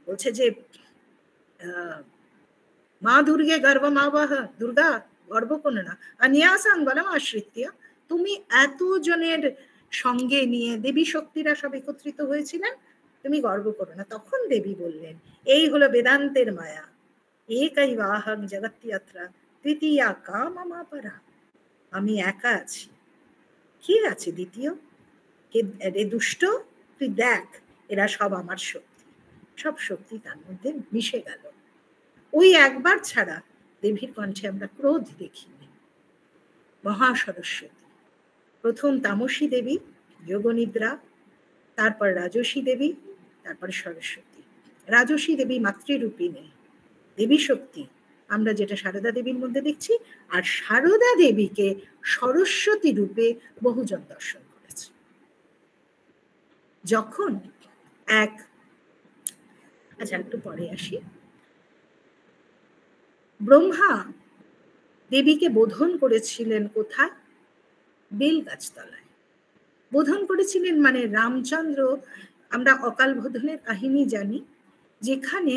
বলছে যে মা দুর্গে গর্ব মা বাহ, দুর্গা গর্ব কোনো না, অন্যাসাং বলম আশ্রিত্য, তুমি এত জনের সঙ্গে নিয়ে দেবী শক্তিরা সব একত্রিত হয়েছিলেন, তুমি গর্ব করো না। তখন দেবী বললেন, এই হলো বেদান্তের মায়া, একই বাহং জগত্যত্রা তৃতীয়া কা মমা পরা, আমি একা আছি, কি আছে দ্বিতীয়? রে দুষ্ট, তুই দেখ, এরা সব আমার শক্তি, সব শক্তি তার মধ্যে মিশে গেল। ওই একবার ছাড়া দেবীর কণ্ঠে আমরা ক্রোধ দেখিনি। মহাসরস্বতী, প্রথম তামসী দেবী যোগনিদ্রা, তারপর রাজসী দেবী, তারপর সরস্বতী। রাজসী দেবী মাতৃরূপিণী দেবী শক্তি, আমরা যেটা সারদা দেবীর মধ্যে দেখছি, আর সারদা দেবীকে সরস্বতী রূপে বহুজন দর্শন করেছে। যখন আচ্ছা একটু পরে আসি, ব্রহ্মা দেবীকে বোধন করেছিলেন কোথায়? বেল গাছতলায় বোধন করেছিলেন, মানে রামচন্দ্র, আমরা অকাল বোধনের কাহিনী জানি, যেখানে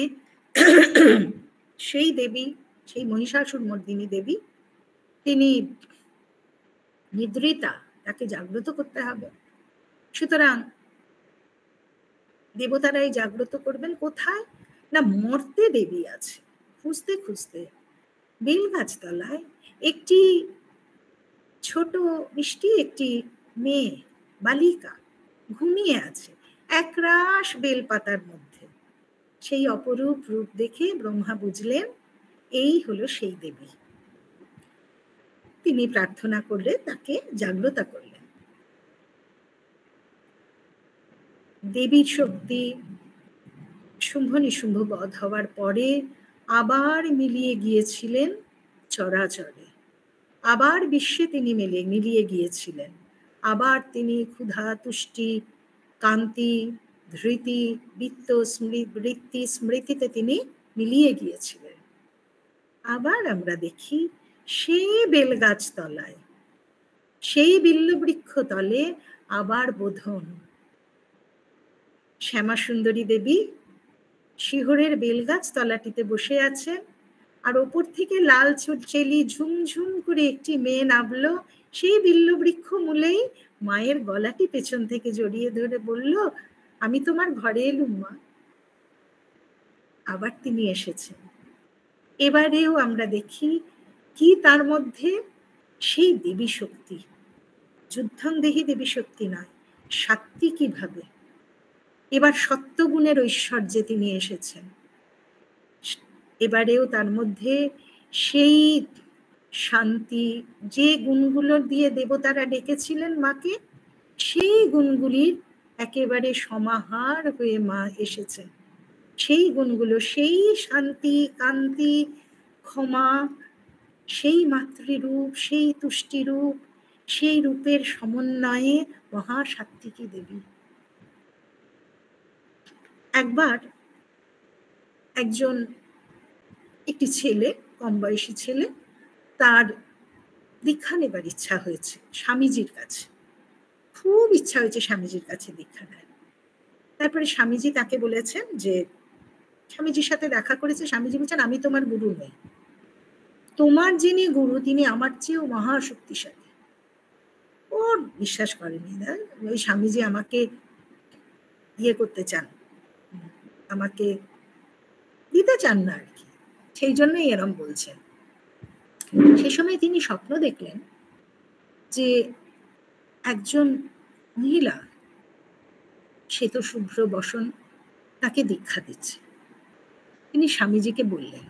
সেই দেবী, সেই মহিষাসুর মর্দিনী দেবী, তিনি নিদ্রিতা, তাকে জাগ্রত করতে হবে। সুতরাং দেবতারাই জাগ্রত করবেন। কোথায় না, মর্তে দেবী আছে। খুঁজতে খুঁজতে বেল গাছতলায় একটি ছোট মিষ্টি একটি মেয়ে বালিকা ঘুমিয়ে আছে একরাশ বেলপাতার মধ্যে। সেই অপরূপ রূপ দেখে ব্রহ্মা বুঝলেন এই হলো সেই দেবী। তিনি প্রার্থনা করলে তাকে জাগ্রত করলেন। দেবীর শক্তি শুম্ভ নিশুম্ভ বধ হওয়ার পরে আবার মিলিয়ে গিয়েছিলেন চরাচরে, আবার বিশ্বে তিনি মিলিয়ে গিয়েছিলেন। আবার তিনি ক্ষুধা, তুষ্টি, কান্তি, ধৃতি, বৃত্ত, বৃত্তি, স্মৃতিতে তিনি মিলিয়ে গিয়েছিলেন। আবার আমরা দেখি সেই বেলগাছ তলায়, সেই বিল্লবৃক্ষ তলে আবার বোধন। শ্যামাসুন্দরী দেবী শিহরের বেলগাছ তলাটিতে বসে আছেন, আর ওপর থেকে লাল চেলি ঝুমঝুম করে একটি মেয়ে নামলো। সেই বিল্লবৃক্ষ মূলেই মায়ের গলাটি পেছন থেকে জড়িয়ে ধরে বলল, আমি তোমার ঘরে এলুম মা। আবার তিনি এসেছেন। এবারেও আমরা দেখি কি তার মধ্যে সেই দেবী শক্তি, যুদ্ধংদেহী দেবী শক্তি নয়, সাত্ত্বিকী ভাবে এবার সত্যগুণের ঐশ্বর্যে তিনি এসেছেন। এবারেও তার মধ্যে সেই শান্তি, যে গুণগুলো দিয়ে দেবতারা ডেকেছিলেন মাকে, সেই গুণগুলির একেবারে সমাহার হয়ে মা এসেছেন। সেই গুণগুলো, সেই শান্তি, কান্তি, ক্ষমা, সেই মাতৃরূপ, সেই তুষ্টিরূপ, সেই রূপের সমন্বয়ে মহাসাত্ত্বিকী দেবী। একবার একটি ছেলে, কম বয়সী ছেলে, তার দীক্ষা নেবার ইচ্ছা হয়েছে স্বামীজির কাছে, খুব ইচ্ছা হয়েছে স্বামীজির কাছে দীক্ষা নেয়। তারপরে স্বামীজি তাকে বলেছেন যে, স্বামীজির সাথে দেখা করেছে, স্বামীজি বলছেন, আমি তোমার গুরু নই, তোমার যিনি গুরু তিনি আমার চেয়েও মহাশক্তিশালী। ও বিশ্বাস করেনি, ওই স্বামীজি আমাকে ইয়ে করতে চান, আমাকে দিতে চান না আর কি, সেই জন্যই এরম বলছেন। সে সময় তিনি স্বপ্ন দেখলেন যে একজন মহিলা শ্বেত শুভ্র বসন তাকে দীক্ষা দিচ্ছে। তিনি স্বামীজিকে বললেন,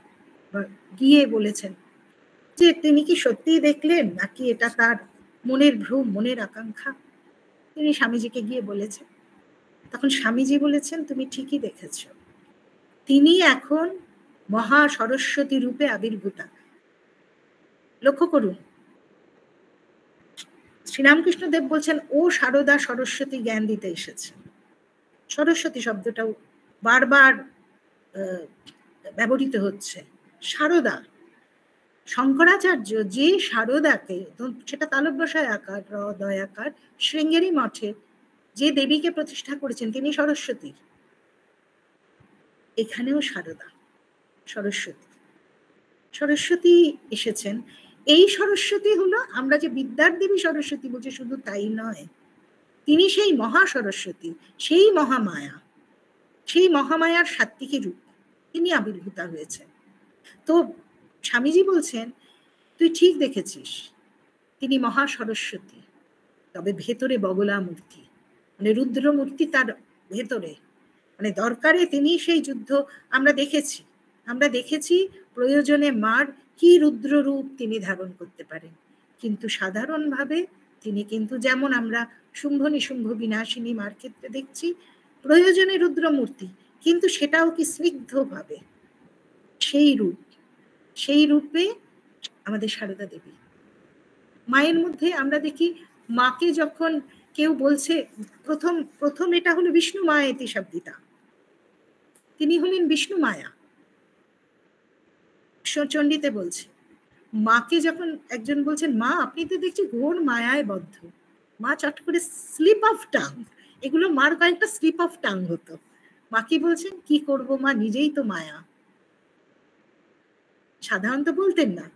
গিয়ে বলেছেন যে তিনি কি সত্যিই দেখলেন নাকি এটা তার মনের ভ্রম, মনের আকাঙ্ক্ষা। তিনি স্বামীজিকে গিয়ে বলেছেন। তখন স্বামীজি বলেছেন, তুমি ঠিকই দেখেছ, তিনি এখন মহা সরস্বতী রূপে আবির্ভূতা। লক্ষ্য করুন, শ্রীরামকৃষ্ণদেব বলছেন ও সারদা সরস্বতী জ্ঞান দিতে এসেছে। সরস্বতী শব্দটাও বারবার ব্যবহৃত হচ্ছে। সারদা, শঙ্করাচার্য যে সারদাকে, সেটা তালব্যসায় আকার, হৃদয়াকার, শৃঙ্গেরি মঠে যে দেবীকে প্রতিষ্ঠা করেছেন তিনি সরস্বতী। এখানেও সারদা, সরস্বতী, সরস্বতী এসেছেন। এই সরস্বতী হলো, আমরা যে বিদ্যার দেবী সরস্বতী বলছি শুধু তাই নয়, তিনি সেই মহা সরস্বতী, সেই মহামায়া, সেই মহামায়ার সাত্ত্বিকী রূপ, তিনি আবির্ভূতা হয়েছেন। তো স্বামীজি বলছেন, তুই ঠিক দেখেছিস, তিনি মহা সরস্বতী, তবে ভেতরে বগলা মূর্তি, মানে রুদ্র মূর্তি তার ভেতরে, মানে দরকারে তিনি সেই যুদ্ধ আমরা দেখেছি প্রয়োজনে মার কি রুদ্র রূপ তিনি ধারণ করতে পারেন। কিন্তু সাধারণভাবে তিনি কিন্তু, যেমন আমরা শুম্ভ নিশুম্ভ বিনাশিনী মার ক্ষেত্রে দেখছি প্রয়োজনে রুদ্র মূর্তি, কিন্তু সেটাও কি স্নিগ্ধভাবে, সেই রূপে আমাদের সারদা দেবী। মায়ের মধ্যে আমরা দেখি, মাকে যখন কেউ বলছে, প্রথম এটা হলো বিষ্ণু মায়েতি শব্দিতা, তিনি হলেন বিষ্ণু মায়া। চণ্ডীতে বলছে, মাকে যখন একজন বলছেন, মা আপনি তো দেখছি ঘোর মায়ায় বদ্ধ, মা চট করে স্লিপ অফ টাং, এগুলো মার কয়েকটা স্লিপ অফ টাং হতো। মা কি বলছেন, কি করব মা, নিজেই তো মায়া। সাধারণত বলতেন না,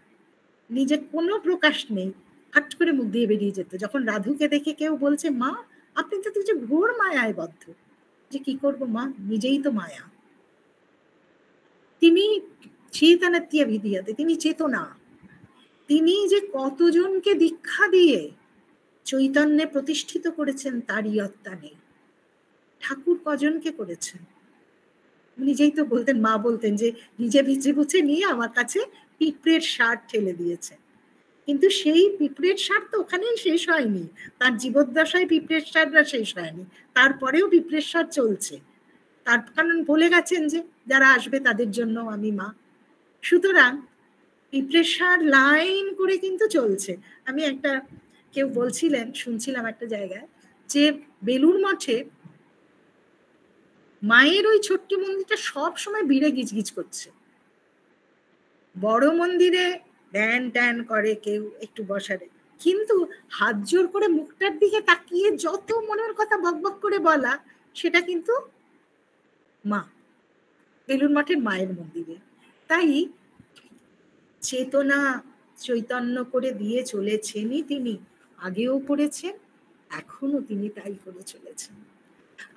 নিজের কোনো প্রকাশ নেই, হাট করে মুখ দিয়ে বেরিয়ে যেত। যখন রাধুকে দেখে কেউ বলছে, মা আপনি তো দেখছি ঘোর মায়ায় বদ্ধ, যে কি করব মা, নিজেই তো মায়া। তিনি চেতনাত্য ভিদিয়াতে, তিনি চেতনা, তিনি যে কতজনকে দীক্ষা দিয়ে চৈতন্যে প্রতিষ্ঠিত করেছেন তার ইয়ত্তা নেই। ঠাকুর কজনকে করেছেন, নিজেই তো বলতেন, মা বলতেন যে নিজে ভিজে বুঝে নিয়ে আমার কাছে পিঁপড়ের সার ঠেলে দিয়েছে। কিন্তু সেই পিঁপড়ের সার তো ওখানেই শেষ হয়নি, তার জীবদ্দশায় পিঁপড়ের সাররা শেষ হয়নি, তারপরেও পিঁপড়ের সার চলছে। তার কারণ বলে গেছেন যে যারা আসবে তাদের জন্য আমি মা। সুতরাং পিঁপড়ের সার লাইন করে কিন্তু চলছে। আমি কেউ বলছিলেন, শুনছিলাম একটা জায়গায়, যে বেলুড় মঠে মায়ের ওই ছোট্ট মন্দিরটা সব সময় ভিড়ে গিজগিজ করছে। বড় মন্দিরে ড্যান ট্যান করে কেউ একটু বসারে, কিন্তু হাত জোর করে মুখটার দিকে তাকিয়ে যত মনের কথা বকবক করে বলা, সেটা কিন্তু মা, বেলুড় মঠের মায়ের মন্দিরে। তাই চেতনা চৈতন্য করে দিয়ে চলেছেনই তিনি, আগেও করেছেন, এখনো তিনি তাই করে চলেছেন।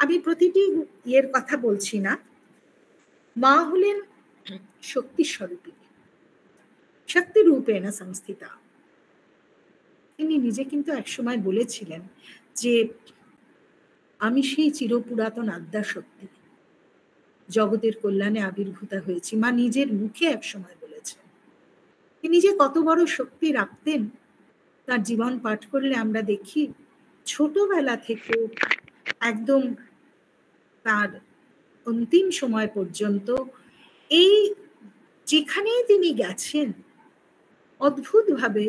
আমি প্রতিটি ইয়ের কথা বলছি না। মা হলেন শক্তি স্বরূপী, শক্তি রূপেণ সংস্থিতা। তিনি নিজে কিন্তু একসময় বলেছিলেন যে আমি সেই চিরপুরাতন আদ্যা শক্তি, জগতের কল্যাণে আবির্ভূতা হয়েছি। মা নিজের মুখে একসময় বলেছেন। তিনি যে কত বড় শক্তি রাখতেন তার জীবন পাঠ করলে আমরা দেখি, ছোটবেলা থেকে একদম তার অন্তিম সময় পর্যন্ত এই যেখানেই তিনি গেছেন অদ্ভুতভাবে,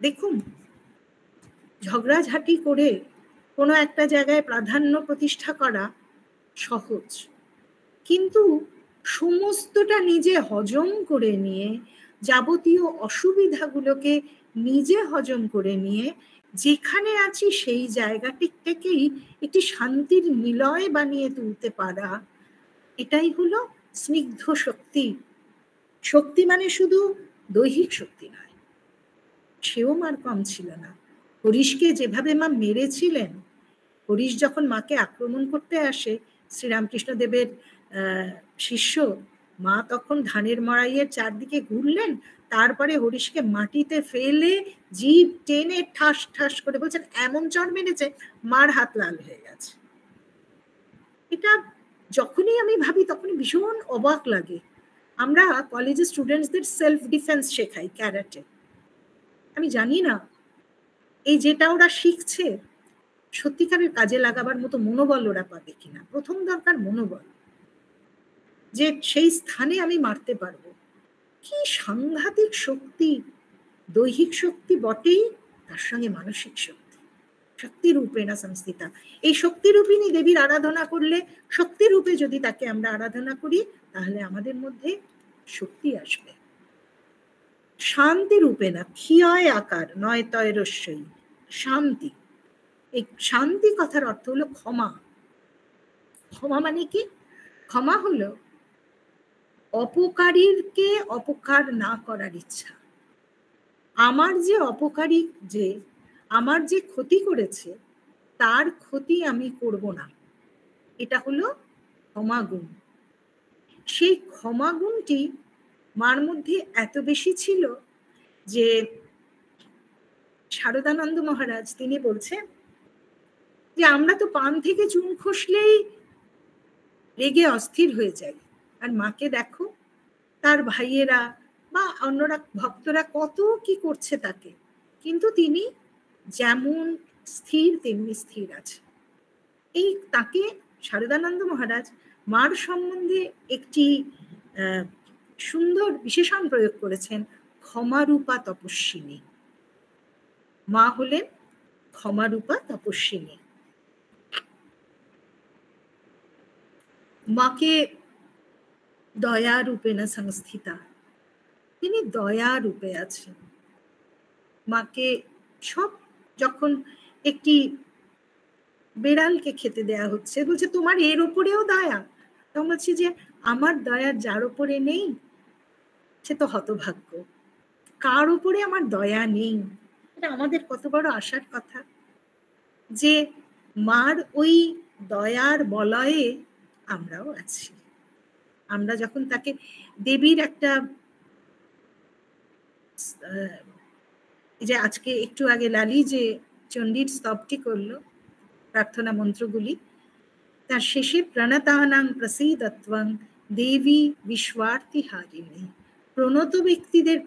দেখুন ঝগড়াঝাটি করে কোনো একটা জায়গায় প্রাধান্য প্রতিষ্ঠা করা সহজ, কিন্তু সমস্তটা নিজে হজম করে নিয়ে, যাবতীয় অসুবিধাগুলোকে নিজে হজম করে নিয়ে যেখানে আছি সেই জায়গাটিকেই একটি শান্তির নিলয় বানিয়ে তুলতে পারা, এটাই হলো স্নিগ্ধ শক্তি। শক্তি মানে শুধু দৈহিক শক্তি নয়, সেও মার কম ছিল না। হরিশকে যেভাবে মা মেরেছিলেন, হরিশ যখন মাকে আক্রমণ করতে আসে, শ্রীরামকৃষ্ণদেবের শিষ্য, মা তখন ধানের মড়াইয়ের চারদিকে ঘুরলেন, তারপরে হরিশকে মাটিতে ফেলে জিভ টেনে ঠাস ঠাস করে বলছেন, এমন চড় মেরেছে মার হাত লাল হয়ে গেছে। এটা যখনই আমি ভাবি তখনই ভীষণ অবাক লাগে। আমরা কলেজের স্টুডেন্টসদের সেলফ ডিফেন্স শেখাই ক্যারাটে। আমি জানি না এই যেটা ওরা শিখছে সত্যিকারের কাজে লাগাবার মতো মনোবল ওরা পাবে কিনা। প্রথম দরকার মনোবল, যে সেই স্থানে আমি মারতে পারবো। কি সাংঘাতিক শক্তি, দৈহিক শক্তি বটেই, তার সঙ্গে মানসিক শক্তি। শক্তিরূপেণা সংস্থিতা। এই শক্তিরূপিণী দেবীর আরাধনা করলে, শক্তিরূপে যদি তাকে আমরা আরাধনা করি, তাহলে আমাদের মধ্যে শক্তি আসবে। শান্তি রূপেণা, ক্ষিয়য় আকার নয় তয় রস্যই, শান্তি। এই শান্তি কথার অর্থ হলো ক্ষমা। ক্ষমা মানে কি? ক্ষমা হলো অপকারীকে অপকার না করার ইচ্ছা। আমার যে অপকারী, যে আমার যে ক্ষতি করেছে, তার ক্ষতি আমি করব না, এটা হলো ক্ষমাগুণ। সেই ক্ষমাগুণটি মার মধ্যে এত বেশি ছিল যে শারদানন্দ মহারাজ তিনি বলছেন যে আমরা তো পান থেকে চুন খসলেই রেগে অস্থির হয়ে যাই, আর মাকে দেখো, তার ভাইয়েরা বা অন্যরা ভক্তরা কত কি করছে তাকে, কিন্তু তিনি যেমন স্থির তেমনি স্থির আছে। এই তাকে শারদানন্দ মহারাজ মার সম্বন্ধে একটি সুন্দর বিশেষণ প্রয়োগ করেছেন, ক্ষমারূপা তপস্বিনী। মা হলেন ক্ষমারূপা তপস্বিনী। মাকে দয়া রূপেণা সংস্থিতা, তিনি দয়া রূপে আছেন। মাকে সব, যখন একটি বেড়ালকে খেতে দেয়া হচ্ছে, বলছে তোমার এর ওপরেও দয়া? তখন বলছি যে আমার দয়া যার ওপরে নেই সে তো হতভাগ্য। কার ওপরে আমার দয়া নেই, এটা আমাদের কত বড় আশার কথা, যে মার ওই দয়ার বলয়ে আমরাও আছি। আমরা যখন তাকে, দেবীর একটা, যে আজকে একটু আগে লালি যে চণ্ডীর স্তবটি করলো, প্রার্থনা মন্ত্রগুলি, তার শেষে প্রণতানাং প্রসীদত্বং দেবী বিশ্বার্থী হারিণী। প্রণত ব্যক্তিদের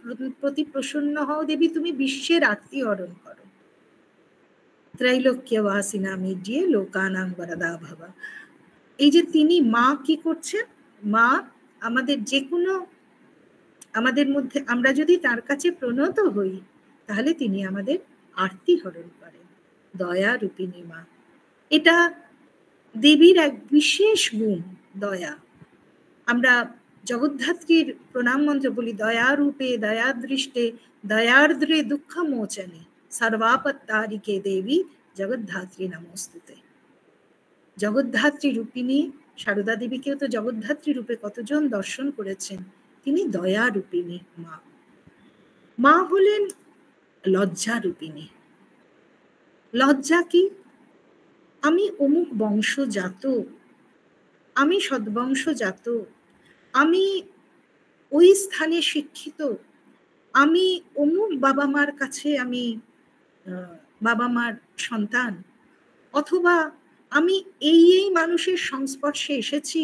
প্রতি প্রসন্ন হও দেবী, তুমি বিশ্বের আরতি হরণ করো। ত্রৈলোক্যবাসিনা মিডিয়ে লোকানাং বরদা ভবা। এই যে তিনি মা কি করছেন, মা আমাদের যে কোনো, আমাদের মধ্যে আমরা যদি তার কাছে প্রণত হই, তাহলে তিনি আমাদের আরতি হরণ করেন। দয়া রূপিণী মা, এটা দেবীর এক বিশেষ গুণ, দয়া। আমরা জগদ্ধাত্রীর প্রণাম মন্ত্র বলি, দয়ারূপে দয়াদৃষ্টে দয়ার্দ্রে দুঃখ মোচনে সর্বাপত্তারিকে দেবী জগদ্ধাত্রী নমস্তুতে। জগদ্ধাত্রী রূপিণী সারদা দেবীকেও তো জগদ্ধাত্রী রূপে কতজন দর্শন করেছেন। তিনি দয়া রূপিণী মা। মা হলেন লজ্জা রূপিণী। লজ্জা কি? আমি অমুক বংশজাত, আমি সদ্বংশজাত, আমি ওই স্থানে শিক্ষিত, আমি অমুক বাবা মার কাছে, আমি বাবা মার সন্তান, অথবা আমি এই এই মানুষের সংস্পর্শে এসেছি,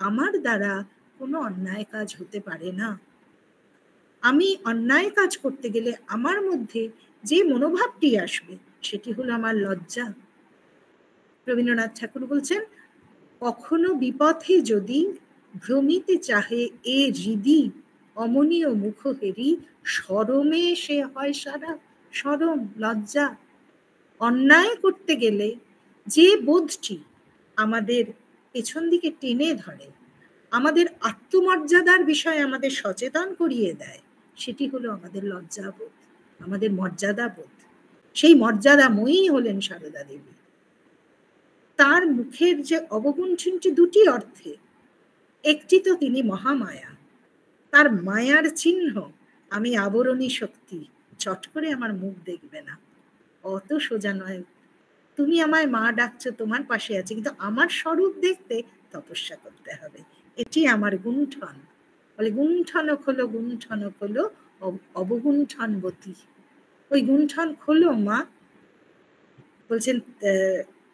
আমার দ্বারা কোনো অন্যায় কাজ হতে পারে না। আমি অন্যায় কাজ করতে গেলে আমার মধ্যে যে মনোভাবটি আসবে সেটি হলো আমার লজ্জা। রবীন্দ্রনাথ ঠাকুর বলছেন, কখনো বিপথে যদি ভ্রমিতে চাহে এ হৃদি, অমনীয় মুখ হেরি শরমে সে হয় সারা। শরম, লজ্জা। অন্যায় করতে গেলে যে বোধটি আমাদের পেছন দিকে টেনে ধরে, আমাদের আত্মমর্যাদার বিষয়ে আমাদের সচেতন করিয়ে দেয়, সেটি হলো আমাদের লজ্জাবোধ, আমাদের মর্যাদাবোধ। সেই মর্যাদাময়ী হলেন সারদা দেবী। তার মুখের যে অবগুণ্ঠনটি দুটি অর্থে, একটি তো তিনি মহামায়া, তার মায়ার চিহ্ন আমি আবরণী শক্তি, চট করে আমার মুখ দেখবে না, অত সোজা নয়। তুমি আমায় মা ডাকছো, তোমার পাশে আছে, কিন্তু আমার স্বরূপ দেখতে তপস্যা করতে হবে, এটি আমার গুণ্ঠন। বলে গুণ্ঠন খোলো, গুণ্ঠন খোলো অবগুণ্ঠনবতী। ওই গুণ্ঠন খোলো মা। বলছেন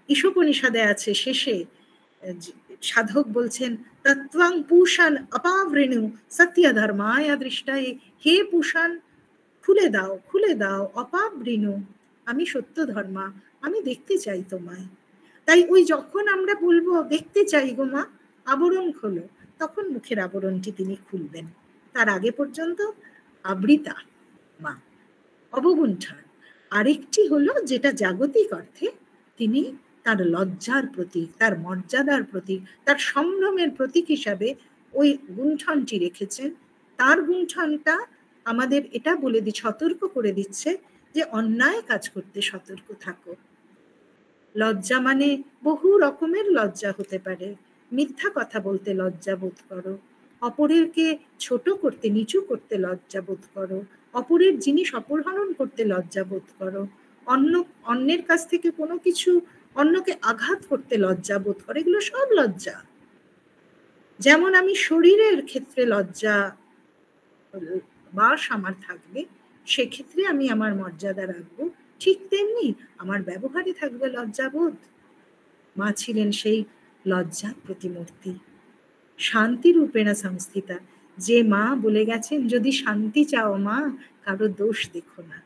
ঈশোপনিষদে আছে শেষে, সাধক বলছেন তত্ত্বং পুষান অপাবৃণু সত্য ধর্মায় দৃষ্টায়, হে পুষান খুলে দাও, খুলে দাও, অপাবৃণু, আমি সত্য ধর্মা, আমি দেখতে চাই তোমায়। তাই ওই যখন আমরা বলবো দেখতে চাই গো মা, আবরণ খোলো, তখন মুখের আবরণটি তিনি খুলবেন। তার আগে পর্যন্ত আবৃতা মা, অবগুণ্ঠন। আরেকটি হলো যেটা জাগতিক অর্থে তিনি তার লজ্জার প্রতীক, তার মর্যাদার প্রতীক, তার সম্ভ্রমের প্রতীক হিসাবে ওই গুণ্ঠনটি রেখেছেন। তার গুণ্ঠনটা আমাদের এটা বলে সতর্ক করে দিচ্ছে যে অন্যায় কাজ করতে সতর্ক থাকো। লজ্জা মানে বহু রকমের লজ্জা হতে পারে। মিথ্যা কথা বলতে লজ্জা বোধ করো, অপরেরকে ছোট করতে, নিচু করতে লজ্জা বোধ করো, অপরের জিনিস অপহরণ করতে লজ্জা বোধ করো, অন্যের কাছ থেকে কোনো কিছু অন্যকে আঘাত করতে লজ্জা বোধ করো, এগুলো সব লজ্জা। যেমন আমি শরীরের ক্ষেত্রে লজ্জা বাস আমার থাকবে, সেক্ষেত্রে আমি আমার মর্যাদা রাখবো, ঠিক তেমনি আমার ব্যবহারে থাকবে লজ্জাবোধ। মা ছিলেন সেই লজ্জার প্রতিমূর্তি, শান্তি রূপেণা সংস্থিতা। যে মা বলে গেছেন যদি শান্তি চাও মা, কারো দোষ দেখো না,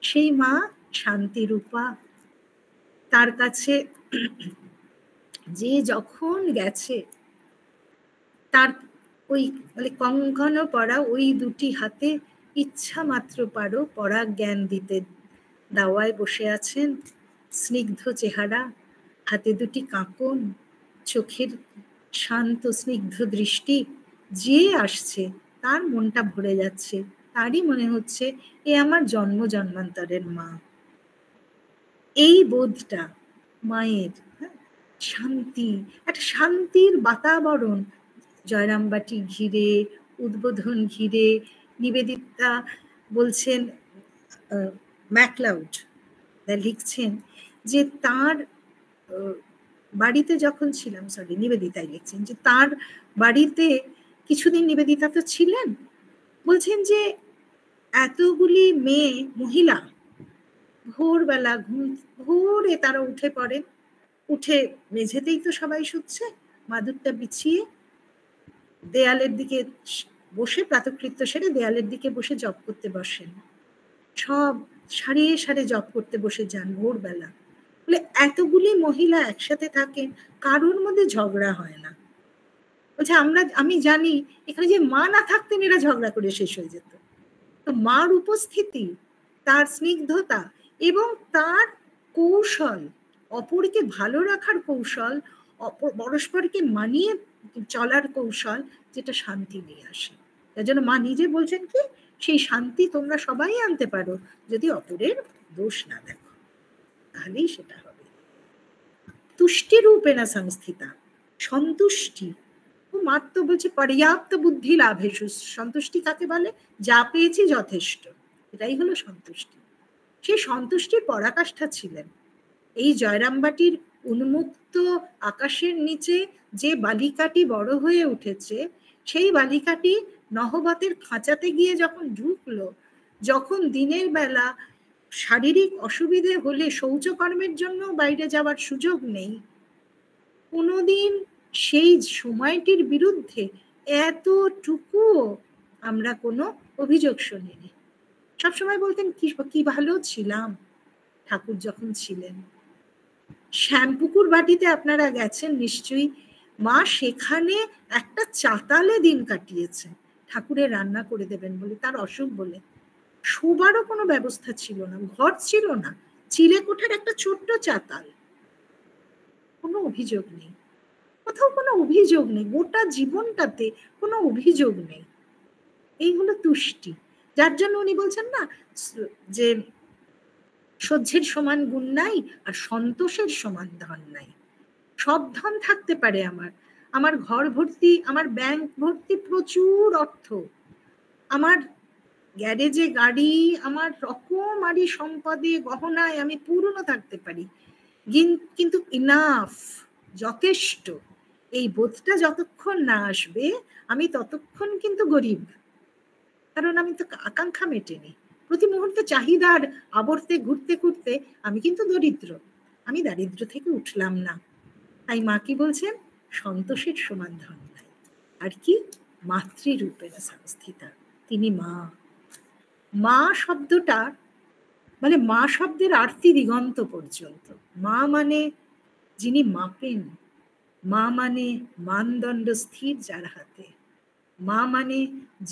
সেই মা শান্তি রূপা। তার কাছে যে যখন গেছে, তার ওই মানে কঙ্কণ পরা ওই দুটি হাতে ইচ্ছা মাত্র পারো পরাগ জ্ঞান দিতে, দাওয়ায় বসে আছেন, স্নিগ্ধ চেহারা, হাতে দুটি কাঁকন, চোখের শান্ত স্নিগ্ধ দৃষ্টি, যে আসছে তার মনটা ভরে যাচ্ছে, তারই মনে হচ্ছে এ আমার জন্ম জন্মান্তরের মা। এই বোধটা মায়ের, শান্তি, একটা শান্তির বাতাবরণ জয়রামবাটি ঘিরে, উদ্বোধন ঘিরে। নিবেদিতা বলছেন, ম্যাকলাউড লিখছেন যে তার বাড়িতে যখন ছিলাম, নিবেদিতাই লিখছেন যে তার বাড়িতে কিছুদিন নিবেদিতা তো ছিলেন, বলছেন যে এতগুলি মেয়ে মহিলা ভোরবেলা ভোরে তারা উঠে পড়েন, উঠে মেঝেতেই তো সবাই শুচ্ছে, মাদুরটা বিছিয়ে দেয়ালের দিকে বসে, প্রাতকৃত্য সেরে দেয়ালের দিকে বসে জপ করতে বসেন, সব সারে সারে জপ করতে বসে যান ভোরবেলা। বলে এতগুলি মহিলা একসাথে থাকেন, কারোর মধ্যে ঝগড়া হয় না। বলছে আমি জানি এখানে যে মা না থাকতেন এরা ঝগড়া করে শেষ হয়ে যেত। তো মার উপস্থিতি, তার স্নিগ্ধতা এবং তার কৌশল, অপরকে ভালো রাখার কৌশল, পরস্পরকে মানিয়ে চলার কৌশল, যেটা শান্তি নিয়ে আসে। তার জন্য মা নিজে বলছেন কি, সেই শান্তি তোমরা সবাই আনতে পারো যদি অপরের দোষ না দেখো, তাহলেই সেটা হবে। তুষ্টি রূপেণা সংস্থিতা, সন্তুষ্টি। মাত্র বলছে পর্যাপ্ত বুদ্ধি লাভেষু। সন্তুষ্টি কাকে বলে? যা পেয়েছি যথেষ্ট, এটাই হলো সন্তুষ্টি। সেই সন্তুষ্টির পরাকাষ্ঠা ছিলেন এই জয়রামবাটির উন্মুক্ত আকাশের নিচে যে বালিকাটি বড় হয়ে উঠেছে, সেই বালিকাটি নহবতের খাঁচাতে গিয়ে যখন ঢুকলো, যখন দিনের বেলা শারীরিক অসুবিধে হলে শৌচকর্মের জন্য বাইরে যাওয়ার সুযোগ নেই, কোনোদিন সেই সময়টির বিরুদ্ধে এতটুকু আমরা কোনো অভিযোগ শুনিনি। সবসময় বলতেন কি ভালো ছিলাম ঠাকুর যখন ছিলেন। শ্যামপুকুর বাটিতে আপনারা গেছেন নিশ্চয়ই, মা সেখানে একটা চাতালে দিন কাটিয়েছে ঠাকুরের রান্না করে দেবেন বলে, তার অসুখ বলে। শোবারও কোনো ব্যবস্থা ছিল না, ঘর ছিল না, চিলে কোঠার একটা ছোট্ট চাতাল। কোনো অভিযোগ নেই, কোথাও কোনো অভিযোগ নেই, গোটা জীবনটাতে কোনো অভিযোগ নেই। এই হলো তুষ্টি, যার জন্য উনি বলছেন না যে সহ্যের সমান গুণ নাই আর সন্তোষের সমান ধন নাই। সব ধন থাকতে পারে আমার ঘর ভর্তি, আমার ব্যাংক ভর্তি প্রচুর অর্থ, আমার গ্যারেজে গাড়ি, আমার রকমারি সম্পদে গহনায় আমি পূর্ণ থাকতে পারি, কিন্তু ইনাফ, যথেষ্ট, এই বোধটা যতক্ষণ না আসবে আমি ততক্ষণ কিন্তু গরিব। কারণ আমি তো আকাঙ্ক্ষা মেটেনি, প্রতি মুহূর্তে চাহিদার আবর্তে ঘুরতে ঘুরতে আমি কিন্তু দরিদ্র, আমি দারিদ্র থেকে উঠলাম না। তাই মা কি বলছেন? সন্তোষের সমান ধন নাই। আর কি? মাতৃরূপেণ সংস্থিতা, তিনি মা। মা শব্দটা মানে মা শব্দের আরতি দিগন্ত পর্যন্ত। মা মানে যিনি মাপেন, মা মানে মানদণ্ড স্থির যার হাতে, মা মানে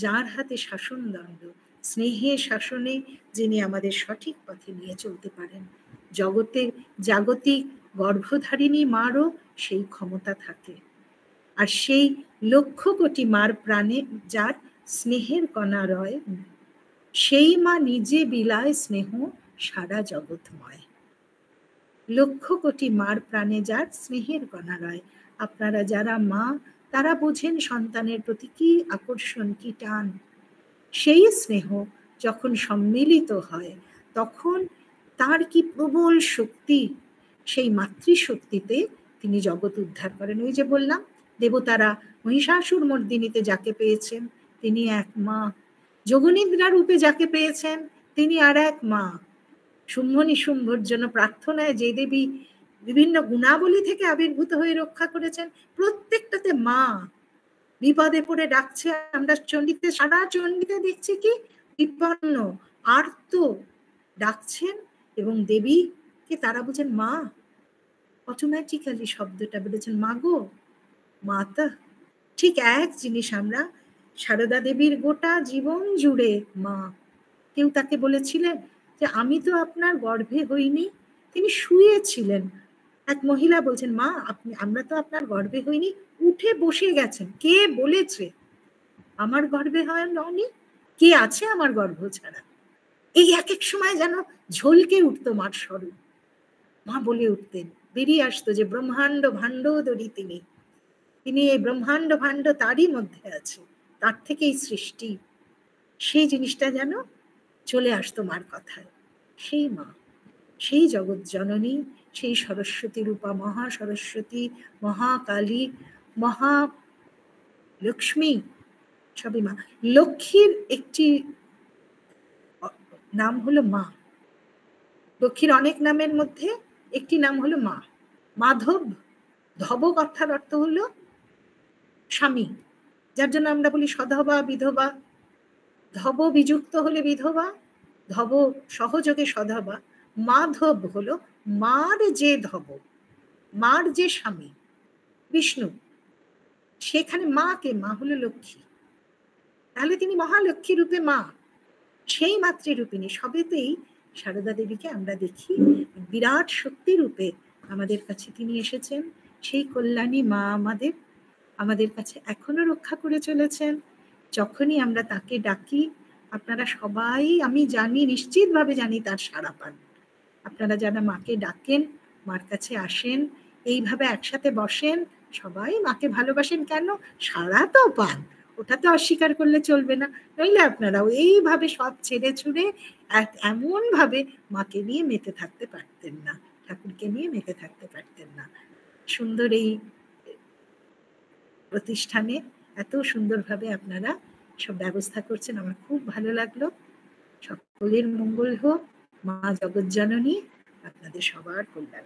যার হাতে শাসনদণ্ড, স্নেহে শাসনে যিনি আমাদের সঠিক পথে নিয়ে চলতে পারেন। জাগতিক গর্ভধারিণী মারও সেই ক্ষমতা থাকে। আর সেই লক্ষ কোটি মার প্রাণে যার স্নেহের কণা রয়, সেই মা নিজে বিলায় স্নেহ সারা জগৎময়। লক্ষ কোটি মার প্রাণে যার স্নেহের কণা রয়। আপনারা যারা মা, তারা বোঝেন সন্তানের প্রতি কি আকর্ষণ, কি টান। সেই স্নেহ যখন সম্মিলিত হয়, তখন তার কি প্রবল শক্তি। সেই মাতৃশক্তিতে তিনি জগৎ উদ্ধার করেন। ওই যে বললাম, দেবতারা মহিষাসুর মর্দিনীতে যাকে পেয়েছেন, তিনি এক মা। যোগনিদ্রা রূপে যাকে পেয়েছেন, তিনি আর এক মা। শুম্ভ নিশুম্ভর জন্য প্রার্থনায় যে দেবী বিভিন্ন গুণাবলী থেকে আবির্ভূত হয়ে রক্ষা করেছেন, প্রত্যেকটাতে মা। বিপদে পড়ে ডাকছে, আমরা চণ্ডীতে, সারা চণ্ডীতে দেখছি কি বিপন্ন আর্ত ডাকছেন, এবং দেবীকে তারা বুঝেন মা। অটোমেটিক্যালি শব্দটা বলেছেন মা গো, মাতা। ঠিক এক জিনিস আমরা সারদা দেবীর গোটা জীবন জুড়ে মা। কেউ তাকে বলেছিলেন যে আমি তো আপনার গর্ভে হইনি, তিনি শুয়েছিলেন। এক মহিলা বলছেন মা আমরা তো আপনার গর্ভে হইনি, উঠে বসে গেছেন। কে বলেছে আমার গর্ভে হয়নি? কে আছে আমার গর্ভ ছাড়া? এই এক এক সময় যেন ঝলকে উঠতো মার স্বরূপ। মা বলে উঠতেন, বেরিয়ে আসতো যে ব্রহ্মাণ্ড ভাণ্ডোদরী তিনি। তিনি এই ব্রহ্মাণ্ড ভাণ্ড তারই মধ্যে আছে, তার থেকেই সৃষ্টি। সেই জিনিসটা যেন চলে আসতো মার কথায়। সেই মা, সেই জগৎ জননী, সেই সরস্বতী রূপা, মহা সরস্বতী, মহাকালী, মহালক্ষ্মী, সবই মা। লক্ষ্মীর একটি নাম হলো মা। লক্ষ্মীর অনেক নামের মধ্যে একটি নাম হলো মা। মাধব, ধব কথার অর্থ হলো স্বামী, যার জন্য আমরা বলি সধবা, বিধবা। ধব বিযুক্ত হলে বিধবা, ধব সহযোগে সধবা। মাধব হলো মার যে ধব, মার যে স্বামী বিষ্ণু, সেখানে মাকে, মা হলো লক্ষ্মী। তাহলে তিনি মহালক্ষ্মী রূপে মা, সেই মাতৃরূপিণী। সবেতেই সারদা দেবীকে আমরা দেখি বিরাট শক্তি রূপে আমাদের কাছে তিনি এসেছেন। সেই কল্যাণী মা আমাদের কাছে এখনো রক্ষা করে চলেছেন। যখনই আমরা তাকে ডাকি, আপনারা সবাই, আমি জানি, নিশ্চিতভাবে জানি, তার সাড়া পান। আপনারা যারা মাকে ডাকেন, মার কাছে আসেন, এইভাবে একসাথে বসেন, সবাই মাকে ভালোবাসেন। কেন? সাড়া তো পান, ওটা তো অস্বীকার করলে চলবে না। নইলে আপনারাও এইভাবে সব ছেড়ে ছুড়ে এমন ভাবে মাকে নিয়ে মেতে থাকতে পারতেন না, ঠাকুরকে নিয়ে মেতে থাকতে পারতেন না। সুন্দর এই প্রতিষ্ঠানে এত সুন্দরভাবে আপনারা সব ব্যবস্থা করছেন, আমার খুব ভালো লাগলো। সকলের মঙ্গল হোক, মা জগৎজননী আপনাদের সবার কল্যাণ।